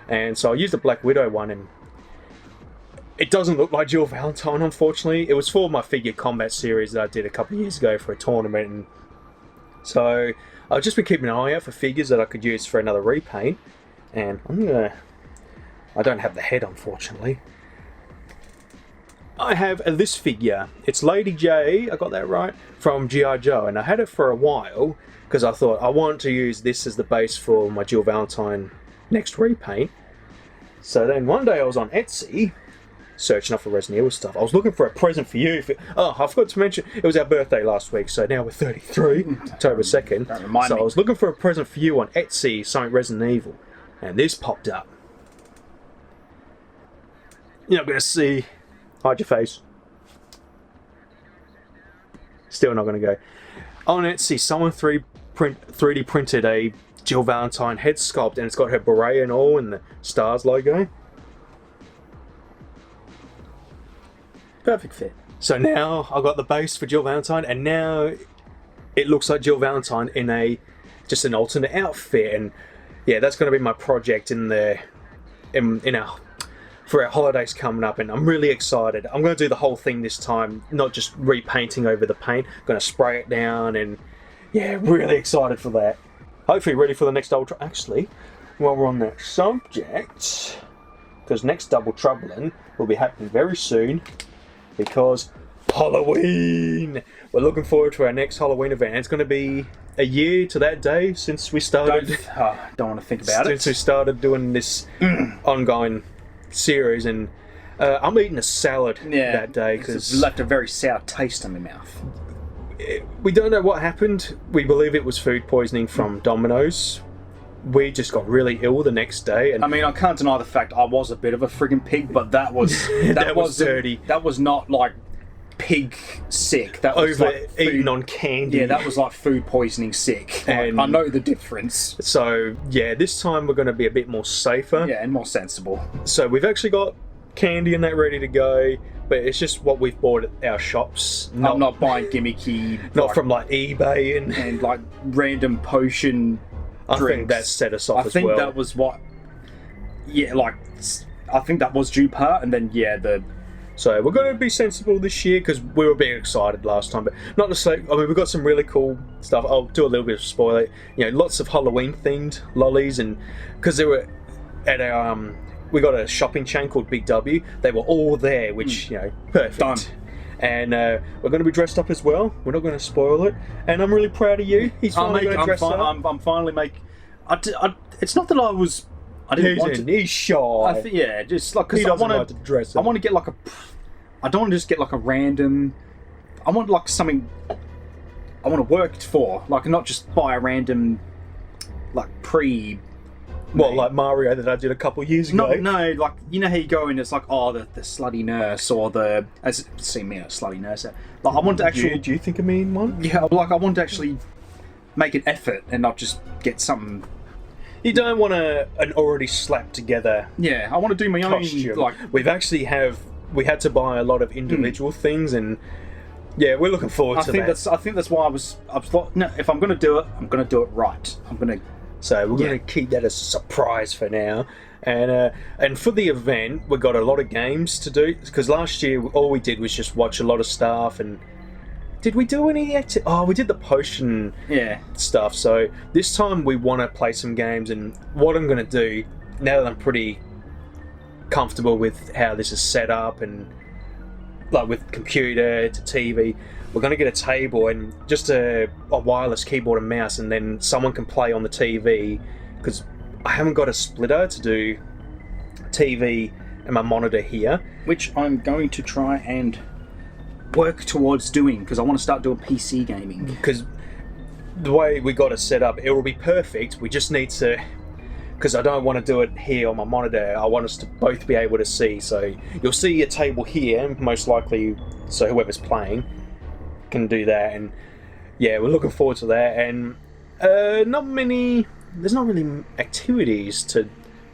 and so I used the Black Widow one, and it doesn't look like Jill Valentine, unfortunately. It was for my figure combat series that I did a couple of years ago for a tournament, and so I've just been keeping an eye out for figures that I could use for another repaint. And I don't have the head, unfortunately. I have this figure. It's Lady J, I got that right, from G.I. Joe. And I had it for a while, because I thought I want to use this as the base for my Jill Valentine next repaint. So then one day I was on Etsy, searching up for Resident Evil stuff. I was looking for a present for you. I forgot to mention, it was our birthday last week, so now we're 33, October 2nd. So I was looking for a present for you on Etsy, something Resident Evil. And this popped up. You're not going to see. Hide your face. Still not going to go. On Etsy, someone 3D printed a Jill Valentine head sculpt, and it's got her beret and all, and the stars logo. Perfect fit. So now I've got the base for Jill Valentine, and now it looks like Jill Valentine in just an alternate outfit, and yeah, that's going to be my project for our holidays coming up, and I'm really excited. I'm going to do the whole thing this time, not just repainting over the paint. I'm going to spray it down, and yeah, really excited for that. Hopefully ready for the next Ultra. Actually, while we're on that subject, because next Double Troublin will be happening very soon, because Halloween! We're looking forward to our next Halloween event. It's going to be a year to that day since we started. Don't want to think about it. Since we started doing this ongoing series, and I'm eating a salad that day because it left a very sour taste in my mouth. We don't know what happened. We believe it was food poisoning from Domino's. We just got really ill the next day, and I mean, I can't deny the fact I was a bit of a friggin' pig, but that was that was dirty. That was not like pig sick. That was overeating on candy. Yeah, that was like food poisoning sick. And I know the difference. So yeah, this time we're going to be a bit more safer. Yeah, and more sensible. So we've actually got candy and that ready to go, but it's just what we've bought at our shops. I'm not buying gimmicky, not from like eBay and like random potion. I think that set us off as well. I think that was what. Yeah, like I think that was due part, and then So we're going to be sensible this year because we were being excited last time, but not to say. I mean, we've got some really cool stuff. I'll do a little bit of spoiler. Lots of Halloween themed lollies, and because they were at our we got a shopping chain called Big W. They were all there, which perfect. Done. And we're going to be dressed up as well. We're not going to spoil it. And I'm really proud of you. He's finally going to dress up. I'm finally making. It's not that I didn't want to. He's shy. Just like because I want to dress up. I want to get like I don't want to just get like a random. I want like something. I want to work for, like not just buy a random, like What, like Mario that I did a couple years ago? No, like, you know how you go and it's like, oh, the slutty nurse, or the, as see me, a slutty nurse. Like, I want to actually... Do you think of me in one? Yeah, like, I want to actually make an effort and not just get something... You don't want an already slapped together... Yeah, I want to do my costume. own, like... We had to buy a lot of individual things, and yeah, we're looking forward to that. I think that's why I thought, no, if I'm going to do it, I'm going to do it right. So we're going to keep that as a surprise for now. And for the event, we got a lot of games to do, because last year all we did was just watch a lot of stuff. And did we do any we did the potion stuff. So this time we want to play some games, and what I'm going to do, now that I'm pretty comfortable with how this is set up, and like with computer to TV, we're going to get a table and just a wireless keyboard and mouse, and then someone can play on the TV, because I haven't got a splitter to do TV and my monitor here. Which I'm going to try and work towards doing, because I want to start doing PC gaming. Because the way we got it set up, it will be perfect. We just need to... Because I don't want to do it here on my monitor. I want us to both be able to see. So you'll see a table here, most likely, so whoever's playing can do that. And yeah, we're looking forward to that. And there's not really activities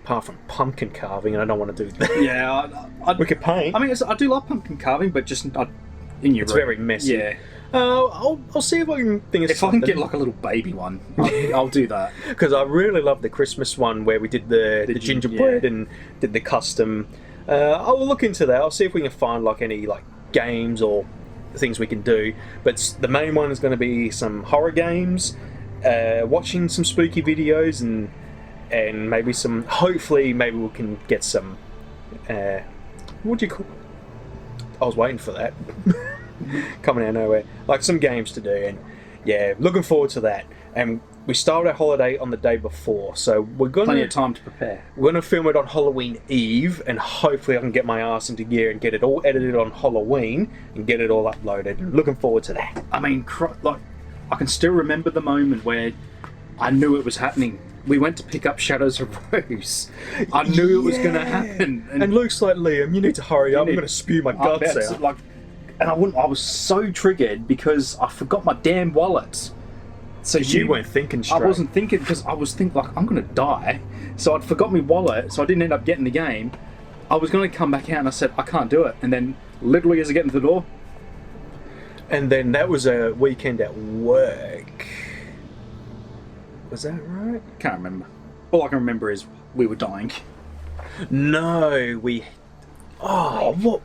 apart from pumpkin carving, and I don't want to do that. Yeah, we could paint. I mean, I do love pumpkin carving, but just not in your room. It's very messy. Yeah. I'll see if I can think of something. If I can get like a little baby one, I'll do that. Because I really love the Christmas one where we did the gingerbread and did the custom. I'll look into that. I'll see if we can find like any like games or things we can do. But the main one is going to be some horror games, watching some spooky videos, and maybe some. Hopefully, maybe we can get some. What do you call? I was waiting for that. Coming out of nowhere. Like some games to do, and yeah, looking forward to that. And we start our holiday on the day before, so we're gonna plenty of time to prepare. We're gonna film it on Halloween Eve, and hopefully I can get my ass into gear and get it all edited on Halloween and get it all uploaded. Looking forward to that. I mean, like, I can still remember the moment where I knew it was happening. We went to pick up Shadows of Rose. I knew it was going to happen. And Luke's like, Liam, you need to hurry up. I'm going to spew my guts out. Like, and I was so triggered because I forgot my damn wallet. So you weren't thinking straight. I wasn't thinking, because I was thinking like, I'm going to die. So I'd forgot my wallet, so I didn't end up getting the game. I was going to come back out and I said, I can't do it. And then literally as I get into the door. And then that was a weekend at work. Was that right? Can't remember. All I can remember is we were dying. No, what?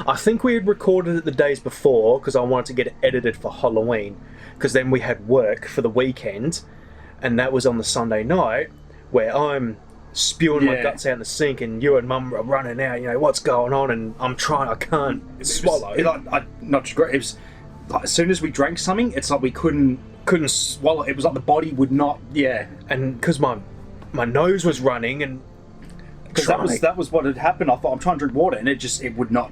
I think we had recorded it the days before because I wanted to get it edited for Halloween, because then we had work for the weekend, and that was on the Sunday night where I'm spewing my guts out in the sink and you and Mum are running out, you know, what's going on, and I can't swallow. It was like, as soon as we drank something, it's like we couldn't swallow. It was like the body would not. Yeah, and because my nose was running, and because that was what had happened. I thought, I'm trying to drink water, and it would not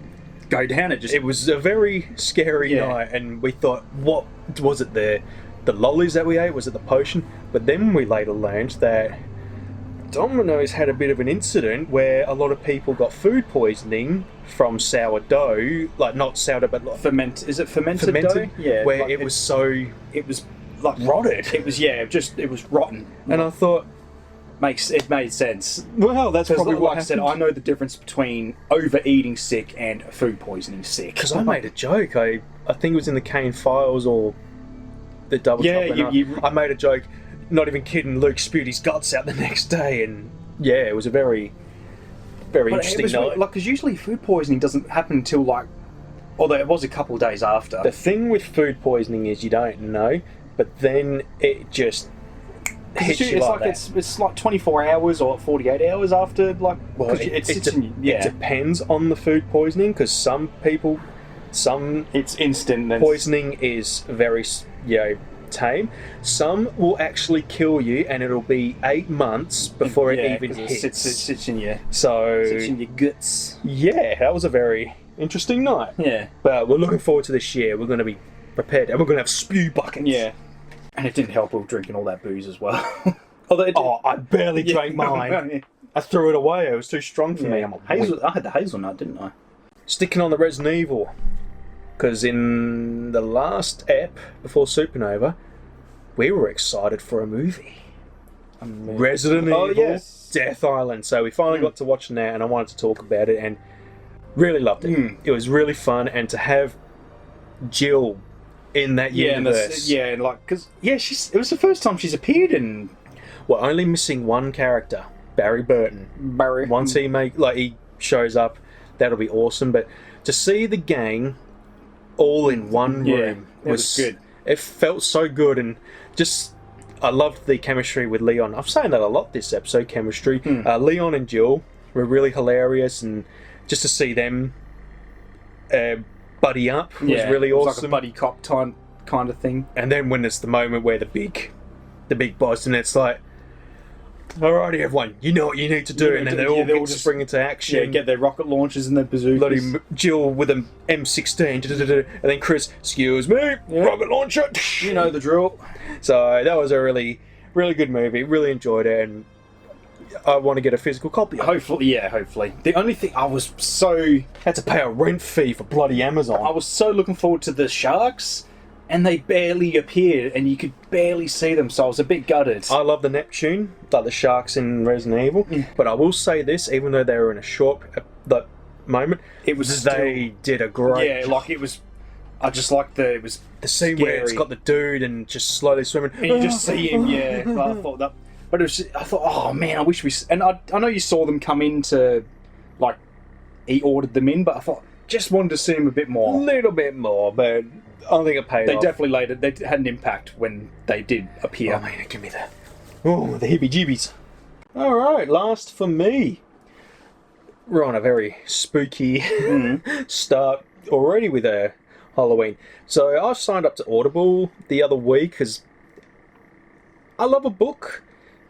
go down. It was a very scary night, and we thought, what was it? The lollies that we ate? Was it the potion? But then we later learned that Domino's had a bit of an incident where a lot of people got food poisoning from sourdough, like not sourdough, but like Is it fermented dough? Yeah, where like it was like rotted. It was rotten. And I thought, it made sense. Well, that's probably what I said. I know the difference between overeating sick and food poisoning sick. Because I made a joke. I think it was in the Kane Files or the Double Troublin. I made a joke. Not even kidding. Luke spewed his guts out the next day, and yeah, it was a very, very interesting night. Like, because usually food poisoning doesn't happen until although it was a couple of days after. The thing with food poisoning is you don't know, but then it just hits you like that. It's like 24 hours or 48 hours after. Like, well, it depends on the food poisoning, because some it's instant. Poisoning is very tame. Some will actually kill you, and it'll be 8 months before it even hits. It sits in your guts. Yeah, that was a very interesting night. Yeah, but we're looking forward to this year. We're going to be prepared, and we're going to have spew buckets. Yeah, and it didn't help with drinking all that booze as well. I barely drank mine. I threw it away. It was too strong for me. I'm like, I had the hazelnut, didn't I? Sticking on the Resident Evil, because in the last ep before Supernova, we were excited for a movie. Resident Evil Death Island. So we finally got to watch it now, and I wanted to talk about it, and really loved it. It was really fun, and to have Jill in that universe. It was the first time she's appeared in. We're only missing one character, Barry Burton. Once he shows up, that'll be awesome. But to see the gang all in one room was good. It felt so good, and just I loved the chemistry with Leon. I'm saying that a lot this episode. Chemistry. Leon and Jill were really hilarious, and just to see them buddy up was really awesome. It was like a buddy cop kind of thing. And then when it's the moment where the big boss, and it's like, alrighty everyone, you know what you need to do, and then they all just spring into action. Yeah, get their rocket launchers and their bazookas. Bloody Jill with an M16, and then Chris, excuse me, rocket launcher. You know the drill. So that was a really, really good movie. Really enjoyed it, and I want to get a physical copy. Hopefully. The only thing I was had to pay a rent fee for bloody Amazon. I was so looking forward to the sharks, and they barely appeared, and you could barely see them, so I was a bit gutted. I love the Neptune, like the sharks in Resident Evil, but I will say this, even though they were in a short moment, they did a great job. It was. I just liked it was the scene scary. where it's got the dude and just slowly swimming, and you just see him. I thought that, but it was. I thought, oh man, I wish we. And I know you saw them come into, like, he ordered them in, but I thought just wanted to see him a bit more, a little bit more, but I don't think it paid off. They definitely later. They had an impact when they did appear. Oh man, give me that. Oh, the heebie-jeebies. All right, last for me. We're on a very spooky start already with Halloween. So I've signed up to Audible the other week because I love a book,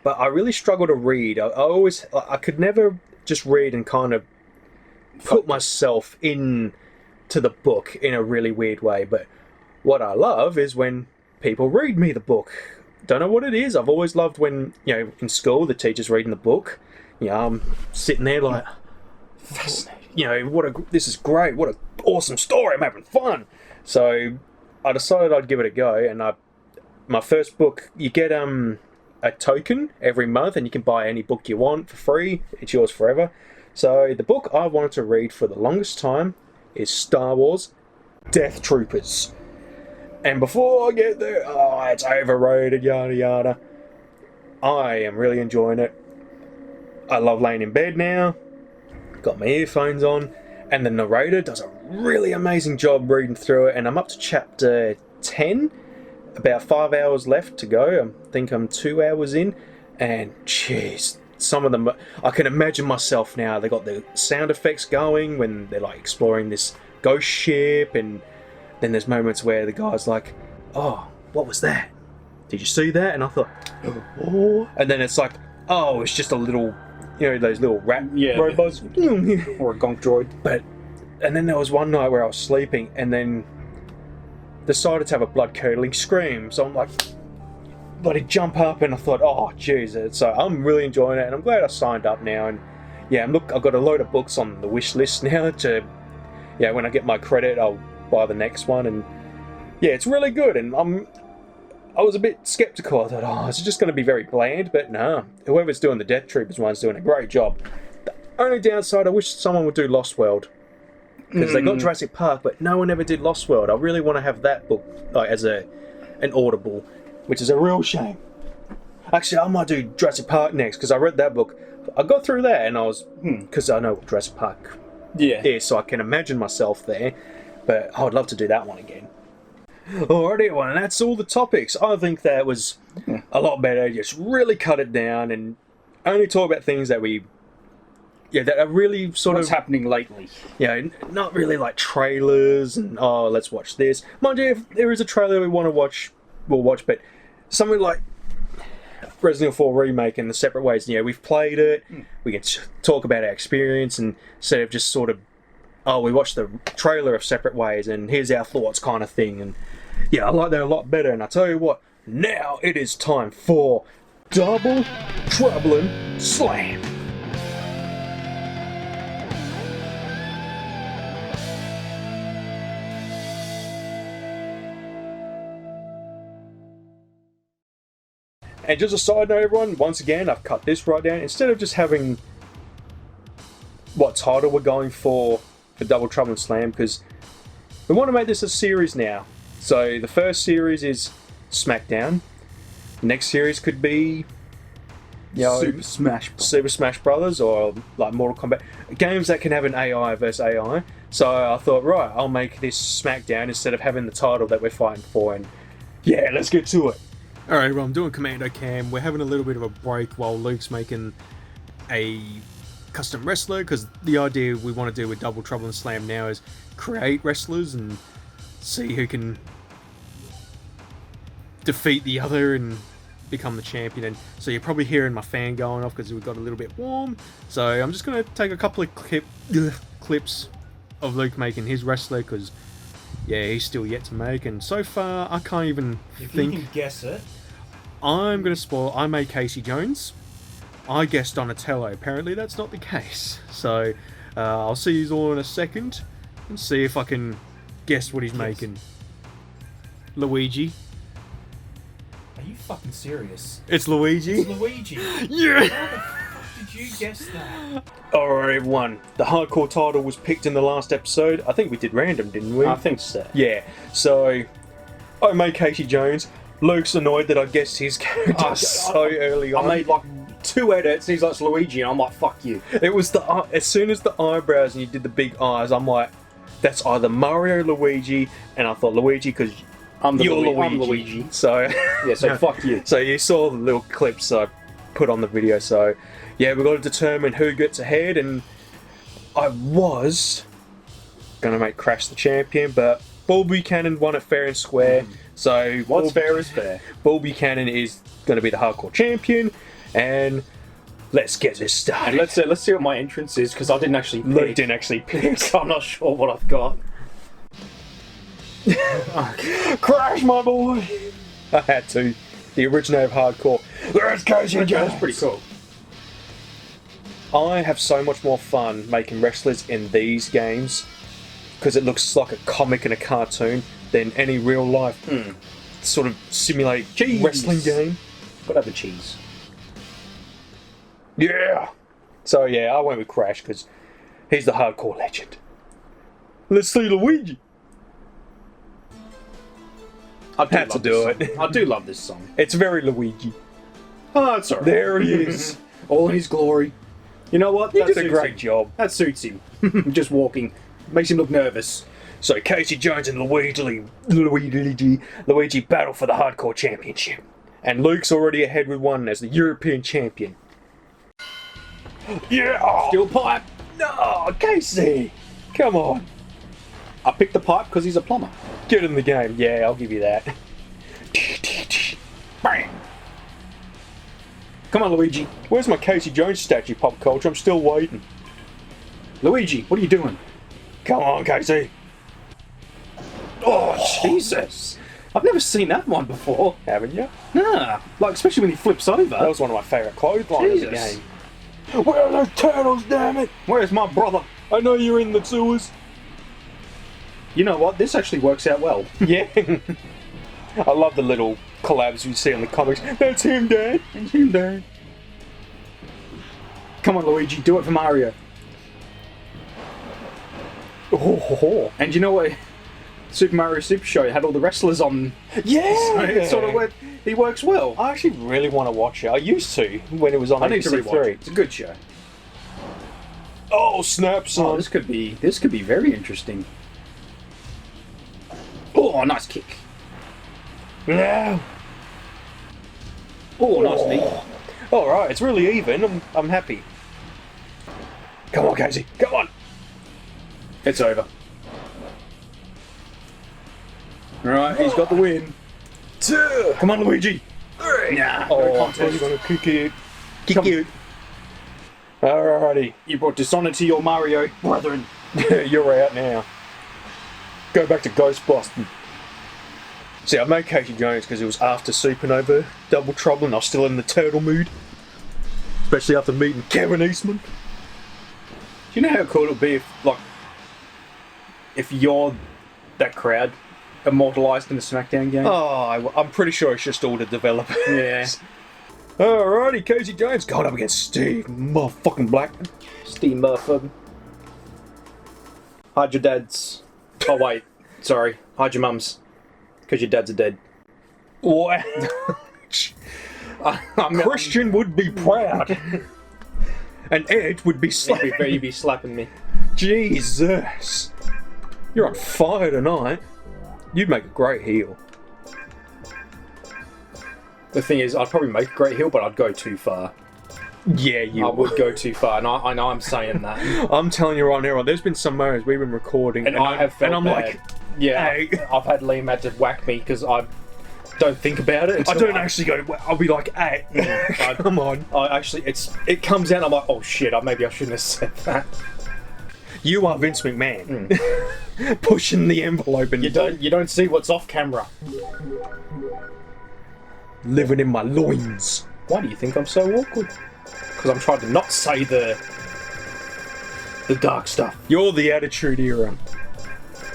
but I really struggle to read. I could never just read and kind of put myself into the book in a really weird way. But what I love is when people read me the book. Don't know what it is. I've always loved when, in school, the teacher's reading the book. I'm sitting there like, fascinating. This is great. What an awesome story. I'm having fun. So I decided I'd give it a go. And my first book, you get a token every month, and you can buy any book you want for free. It's yours forever. So the book I wanted to read for the longest time is Star Wars Death Troopers. And before I get there, it's overrated, yada yada. I am really enjoying it. I love laying in bed now. Got my earphones on, and the narrator does a really amazing job reading through it. And I'm up to chapter 10, about 5 hours left to go. I think I'm 2 hours in, and jeez, some of them, I can imagine myself now. They got the sound effects going when they're like exploring this ghost ship, and then there's moments where the guy's like, oh, what was that? Did you see that? And I thought, oh. And then it's like, oh, it's just a little, those little rat robots. Or a gonk droid. And then there was one night where I was sleeping and then decided to have a blood-curdling scream. So I'm like, bloody jump up, and I thought, oh, jeez. So I'm really enjoying it, and I'm glad I signed up now. And I've got a load of books on the wish list now to, when I get my credit, I'll buy the next one. And it's really good. And I was a bit skeptical. I thought, it's just going to be very bland, but nah, whoever's doing the Death Troopers one's doing a great job. The only downside, I wish someone would do Lost World, because they got Jurassic Park, but no one ever did Lost World. I really want to have that book as an Audible, which is a real shame. Actually, I might do Jurassic Park next, because I read that book. I got through that, and I was, because I know what Jurassic Park is, so I can imagine myself there, but I would love to do that one again. Alrighty, everyone, and that's all the topics. I think that was a lot better. Just really cut it down and only talk about things that that are really sort What's happening lately. Not really like trailers and, let's watch this. Mind you, if there is a trailer we want to watch, we'll watch, but something like Resident Evil 4 Remake in the separate ways. We've played it, we can talk about our experience, and instead of just sort of, we watched the trailer of Separate Ways and here's our thoughts kind of thing. And I like that a lot better. And I tell you what, now it is time for Double Troublin' Slam. And just a side note, everyone, once again, I've cut this right down. Instead of just having what title we're going for Double Trouble and Slam, because we want to make this a series now. So the first series is SmackDown. The next series could be, you know, Super Smash Brothers, or like Mortal Kombat. Games that can have an AI versus AI. So I thought, right, I'll make this SmackDown instead of having the title that we're fighting for. And yeah, let's get to it. Alright, well, I'm doing Commando Cam. We're having a little bit of a break while Luke's making a custom wrestler, because the idea we want to do with Double Trouble and Slam now is create wrestlers and see who can defeat the other and become the champion. And so you're probably hearing my fan going off because we got a little bit warm. So I'm just going to take a couple of clips of Luke making his wrestler, because yeah, he's still yet to make, and so far I can't even think. You can guess it. I'm going to spoil. I made Casey Jones. I guessed Donatello. Apparently that's not the case. So I'll see you all in a second and see if I can guess what he's making. Luigi. Are you fucking serious? It's Luigi. It's Luigi. Yeah. How the fuck did you guess that? Alright, everyone. The hardcore title was picked in the last episode. I think we did random, didn't we? I think so. Yeah. So I made Casey Jones. Luke's annoyed that I guessed his character so early on. I made like 2 edits, and he's like, it's Luigi, and I'm like, fuck you. It was as soon as the eyebrows and you did the big eyes, I'm like, that's either Mario or Luigi, and I thought Luigi because you're Luigi. I'm Luigi. So Yeah, so fuck you. So you saw the little clips I put on the video. So yeah, we've got to determine who gets ahead, and I was gonna make Crash the champion, but Bull Buchanan won it fair and square. So What's fair is fair. Bull Buchanan is going to be the hardcore champion, and let's get this started. And let's see what my entrance is, because I didn't actually pick. Luke didn't actually pick. So I'm not sure what I've got. Crash, my boy! I had to. The originator of hardcore. Let's go, That's pretty cool. I have so much more fun making wrestlers in these games, because it looks like a comic and a cartoon, than any real life sort of simulate wrestling game. Gotta have the cheese. Yeah! So yeah, I went with Crash because he's the hardcore legend. Let's see Luigi! I had to do it. I do love this song. It's very Luigi. Oh, it's alright. There he is. All in his glory. You know what? He did a great job. That suits him. Just walking. Makes him look nervous. So Casey Jones and Luigi battle for the hardcore championship. And Luke's already ahead with one as the European champion. Yeah! Steel pipe. No, Casey! Come on. I picked the pipe because he's a plumber. Get in the game. Yeah, I'll give you that. Bang! Come on, Luigi. Where's my Casey Jones statue, Pop Culture? I'm still waiting. Luigi, what are you doing? Come on, Casey. Oh, Jesus. I've never seen that one before. Haven't you? Nah. Like, especially when he flips over. That was one of my favourite clotheslines of the Jesus. game. Where are those turtles, damn it? Where's my brother? I know you're in the sewers. You know what? This actually works out well. Yeah. I love the little collabs you see on the comics. That's him, Dad. That's him, Dad. Come on, Luigi. Do it for Mario. Oh. And you know what? Super Mario Super Show had all the wrestlers on. Yeah. So it sort of worked. He works well. I actually really want to watch it. I used to when it was on I need to ABC3. rewatch it. It's a good show. Oh, snap, son. Oh, this could be very interesting. Oh, nice kick. Yeah. Oh, nice knee. All right, it's really even. I'm happy. Come on, Casey. Come on. It's over. Right, he's got the win. 2. Come on, Luigi. 3. Nah, Oh, no I'm contest. going to kick you. Come- you. Alrighty. You brought dishonor to your Mario brethren. You're out now. Go back to Ghostbusting. See, I made Casey Jones because it was after Supernova Double Trouble and I was still in the turtle mood. Especially after meeting Kevin Eastman. Do you know how cool it would be if you're that crowd immortalised in a SmackDown game? Oh, I'm pretty sure it's just all the developers. Yeah. Alrighty, Casey Jones going up against Steve motherfucking Blackman. Steve motherfucker. Hide your dads. Oh wait, sorry. Hide your mums. Because your dads are dead. What? Christian would be proud. And Ed would be slapping. You'd be slapping me. Jesus. You're on fire tonight. You'd make a great heel. The thing is, I'd probably make a great heel, but I'd go too far. Yeah, you I would go too far, and I know I'm saying that. I'm telling you right now, there's been some moments we've been recording, And I have felt and I'm bad. like, yeah, hey. I've had Liam had to whack me because I don't think about it. I don't actually go. I'll be like, hey, come on. I actually, it comes out. And I'm like, oh shit, maybe I shouldn't have said that. You are Vince McMahon, pushing the envelope and You don't see what's off camera. living in my loins. Why do you think I'm so awkward? Because I'm trying to not say the dark stuff. You're the Attitude Era.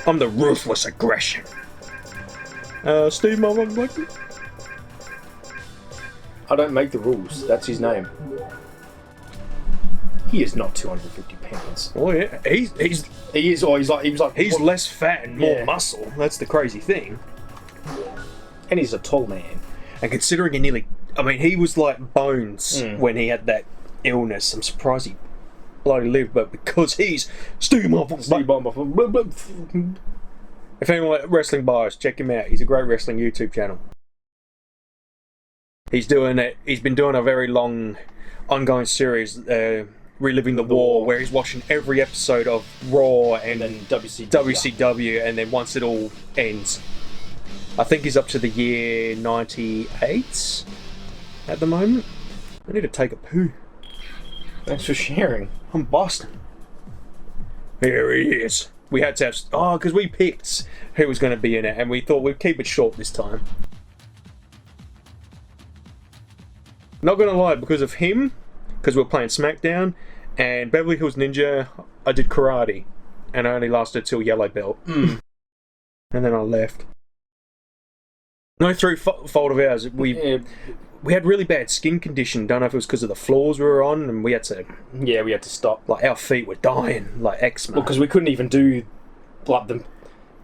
I'm the ruthless aggression. Steve Marvin Blackman? I don't make the rules. That's his name. He is not 250 pounds. Oh yeah, he He was like he's less fat and more Yeah. muscle. That's the crazy thing. and he's a tall man. And considering he was like bones when he had that illness. I'm surprised he bloody lived, but because he's Steve Marvin. If anyone like wrestling bias, check him out. He's a great wrestling YouTube channel. He's been doing a very long, ongoing series, reliving the war, where he's watching every episode of Raw and then WCW, and then once it all ends, I think he's up to the year 98 at the moment. I need to take a poo. Thanks for sharing. I'm Boston. Here he is. We had to have... Oh, because we picked who was going to be in it, and we thought we'd keep it short this time. Not going to lie, because of him, because we were playing SmackDown, and Beverly Hills Ninja, I did karate, and I only lasted till yellow belt. And then I left. No through fault of ours. We had really bad skin condition. Don't know if it was because of the floors we were on, and we had to stop. like our feet were dying, like eczema. Well, because we couldn't even do like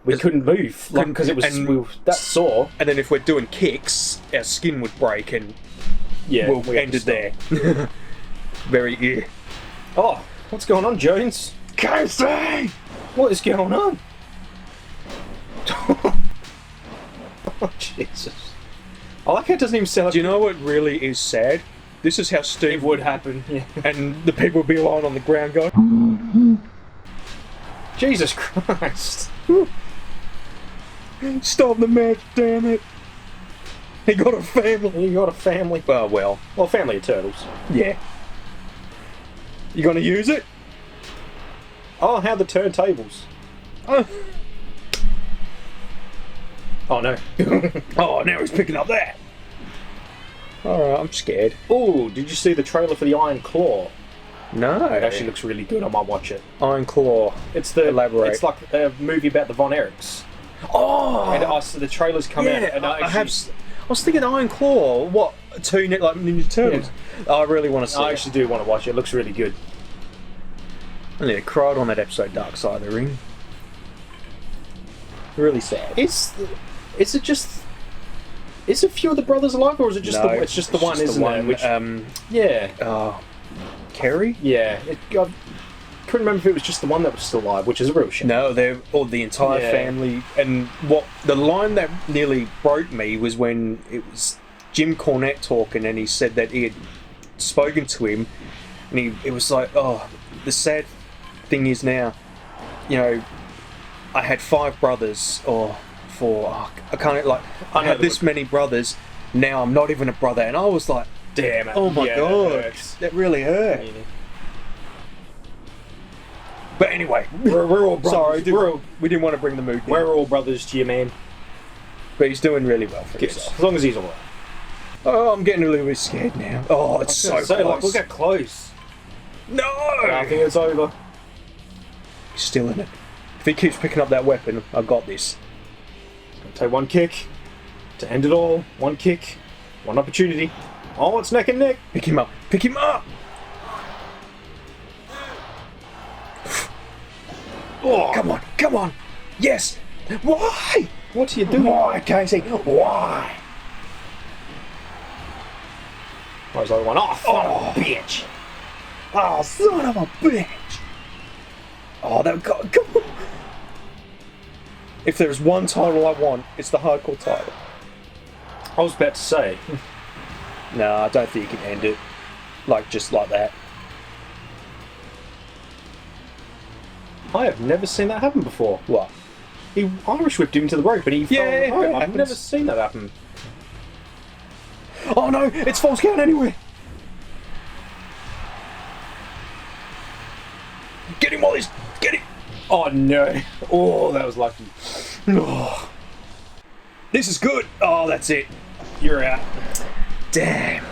we couldn't move because it was we were that sore. And then if we're doing kicks, our skin would break, and we ended there. Very ear. Oh, what's going on, Jones? Casey! What is going on? Oh, Jesus. I like how it doesn't even sound like... Do you know what really is sad? This is how Steve would happen, yeah. And the people would be lying on the ground going... Jesus Christ. Stop the match, damn it. He got a family. You got a family. Oh, well, Family of turtles. yeah. You gonna use it? Oh, how the turntables. Oh, no. Oh, now he's picking up that. Alright, I'm scared. Oh, did you see the trailer for the Iron Claw? No. It actually looks really good. I might watch it. Iron Claw. Elaborate. It's like a movie about the Von Erichs. Oh! And the trailers come out. And I was thinking Iron Claw. What? Two like Ninja Turtles. Yeah. I really want to see I it. actually do want to watch it. It looks really good. I nearly cried on that episode, Dark Side of the Ring. Really sad. Is a few of the brothers alive, or is it just No, it's just the one, just isn't the it? one, Which, yeah. Kerry? Yeah. I couldn't remember if it was just the one that was still alive, which is a real shame. No, they're all the entire family. And what the line that nearly broke me was when it was Jim Cornette talking, and he said that he had spoken to him, and it was like, oh, the sad thing is now, I had 5 brothers, or 4. I can't I had this many brothers. Now I'm not even a brother, and I was like, damn it! Oh my god, that really hurt. Yeah. But anyway, We're all brothers. sorry, we didn't want to bring the mood down. We're all brothers to you, man. but he's doing really well for Yes, himself. as long as he's alright. Oh, I'm getting a little bit scared now. Oh, it's so close. Like, we'll get close. No! I think it's over. He's still in it. If he keeps picking up that weapon, I've got this. Take one kick to end it all. One kick, one opportunity. Oh, it's neck and neck. Pick him up. Pick him up! Oh, Come on, come on! Yes! Why? what are you doing? Why, Casey? Why? Where's the other one? Oh, son of a bitch. Oh, son of a bitch! Oh, that got. Come on. If there's one title I want, it's the hardcore title. I was about to say. No, I don't think you can end it like just like that. I have never seen that happen before. What? He Irish whipped him to the rope and he fell on the Yeah, rope. it I've happens. never seen that happen. Oh no! It's false count anyway. Get him while he's get him. Oh no. Oh, that was lucky. Oh. This is good. Oh, that's it. You're out. Damn.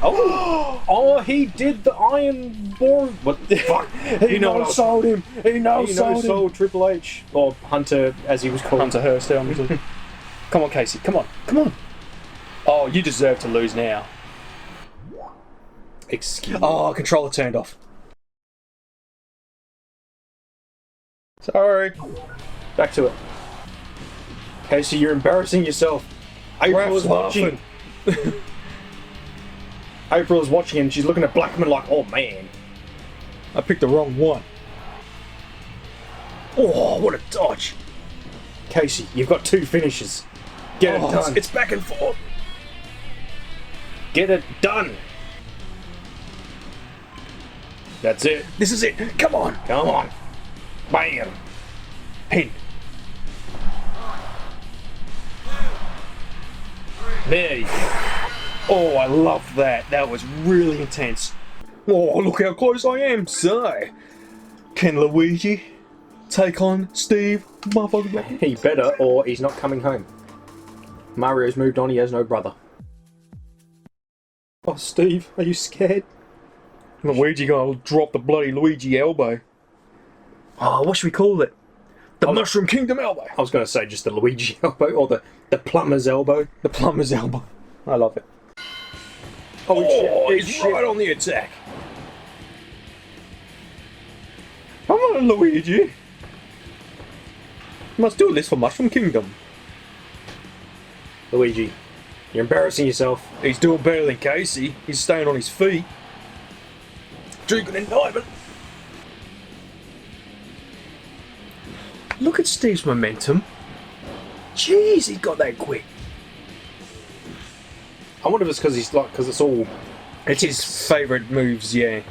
Oh, oh, he did the iron bore. What the fuck? He no-sold him. He He no-sold him. sold Triple H or Hunter, as he was called. Hunter Hurst, obviously. Come on, Casey. Come on. Come on. Oh, you deserve to lose now. Excuse me. Oh, controller turned off. Sorry. Back to it. Casey, you're embarrassing yourself. April is Ref's watching. April is watching and she's looking at Blackman like, oh man. I picked the wrong one. Oh, what a dodge. Casey, you've got two finishes. Get it done. It's back and forth. Get it done. That's it. This is it. Come on. Come on. Bam. Pin. There you go. Oh, I love that. That was really intense. Oh, look how close I am. So, can Luigi take on Steve? Motherfucker. He better, or he's not coming home. Mario's moved on, he has no brother. Oh, Steve, are you scared? Luigi gonna drop the bloody Luigi elbow. Oh, what should we call it? The Mushroom Kingdom elbow. I was going to say just the Luigi elbow, or the plumber's elbow. The plumber's elbow. I love it. Oh, He's shit. right on the attack. Come on, Luigi. You must do this for Mushroom Kingdom. Luigi, you're embarrassing yourself. He's doing better than Casey. He's staying on his feet. Drinking in diamond. Look at Steve's momentum. Jeez, he got that quick. I wonder if it's because he's like, because it's all. It's his favourite moves, yeah.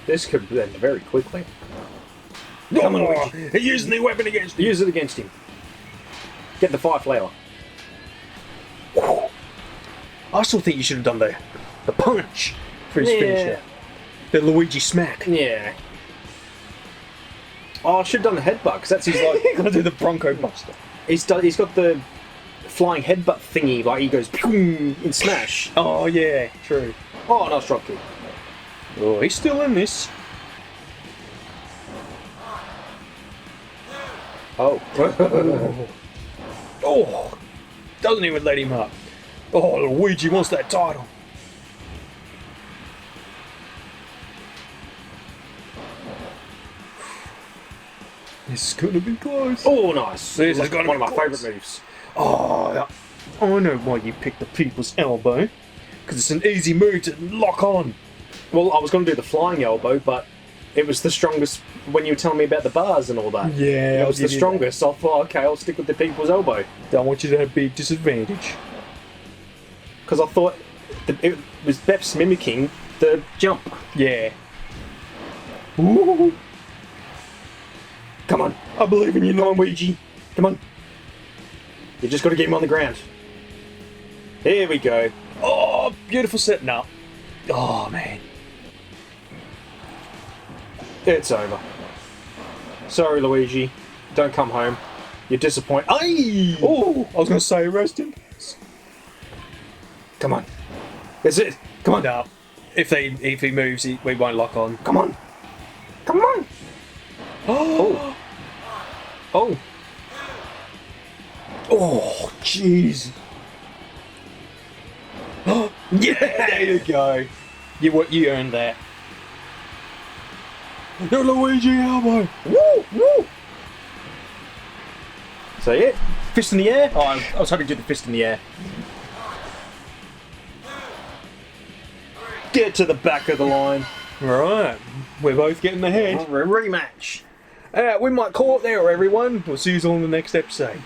This could end very quickly. Come on, Luigi. He's using the weapon against you. Use it against him. Get the fire flower. I still think you should have done the punch for his finisher. The Luigi smack. Yeah. Oh, I should have done the headbutt, because that's his like. He's gonna do the Bronco Buster. He's got the flying headbutt thingy, like he goes boom in Smash. Oh yeah, true. Oh, nice drop kick. Oh, he's still in this. Oh. Oh, doesn't even let him up. Oh, Luigi wants that title. This is gonna be close. Oh, nice. This is Like gonna one be of my close. favourite moves. Oh, I know why you picked the people's elbow. Because it's an easy move to lock on. Well, I was going to do the flying elbow, but it was the strongest when you were telling me about the bars and all that. Yeah, It was the strongest, so I thought, okay, I'll stick with the people's elbow. Don't want you to have a big disadvantage. Because I thought it was Beth's mimicking the jump. Yeah. Ooh. Come on. I believe in you, Luigi. Come on. You just got to get him on the ground. Here we go. Oh, beautiful setting up. Oh, man. It's over. Sorry, Luigi. Don't come home. You're disappointed. Aye! Oh, I was going to say arrest him. Come on. That's it. Come on. No, if he moves, we won't lock on. Come on. Come on. Oh, oh, Oh, jeez. yeah! There you go. You earned that. No Luigi elbow. Woo! Woo! So yeah, fist in the air. Oh, I was hoping to do the fist in the air. Get to the back of the line. Right, we're both getting the head. Rematch. We might call it there, everyone. We'll see you all in the next episode.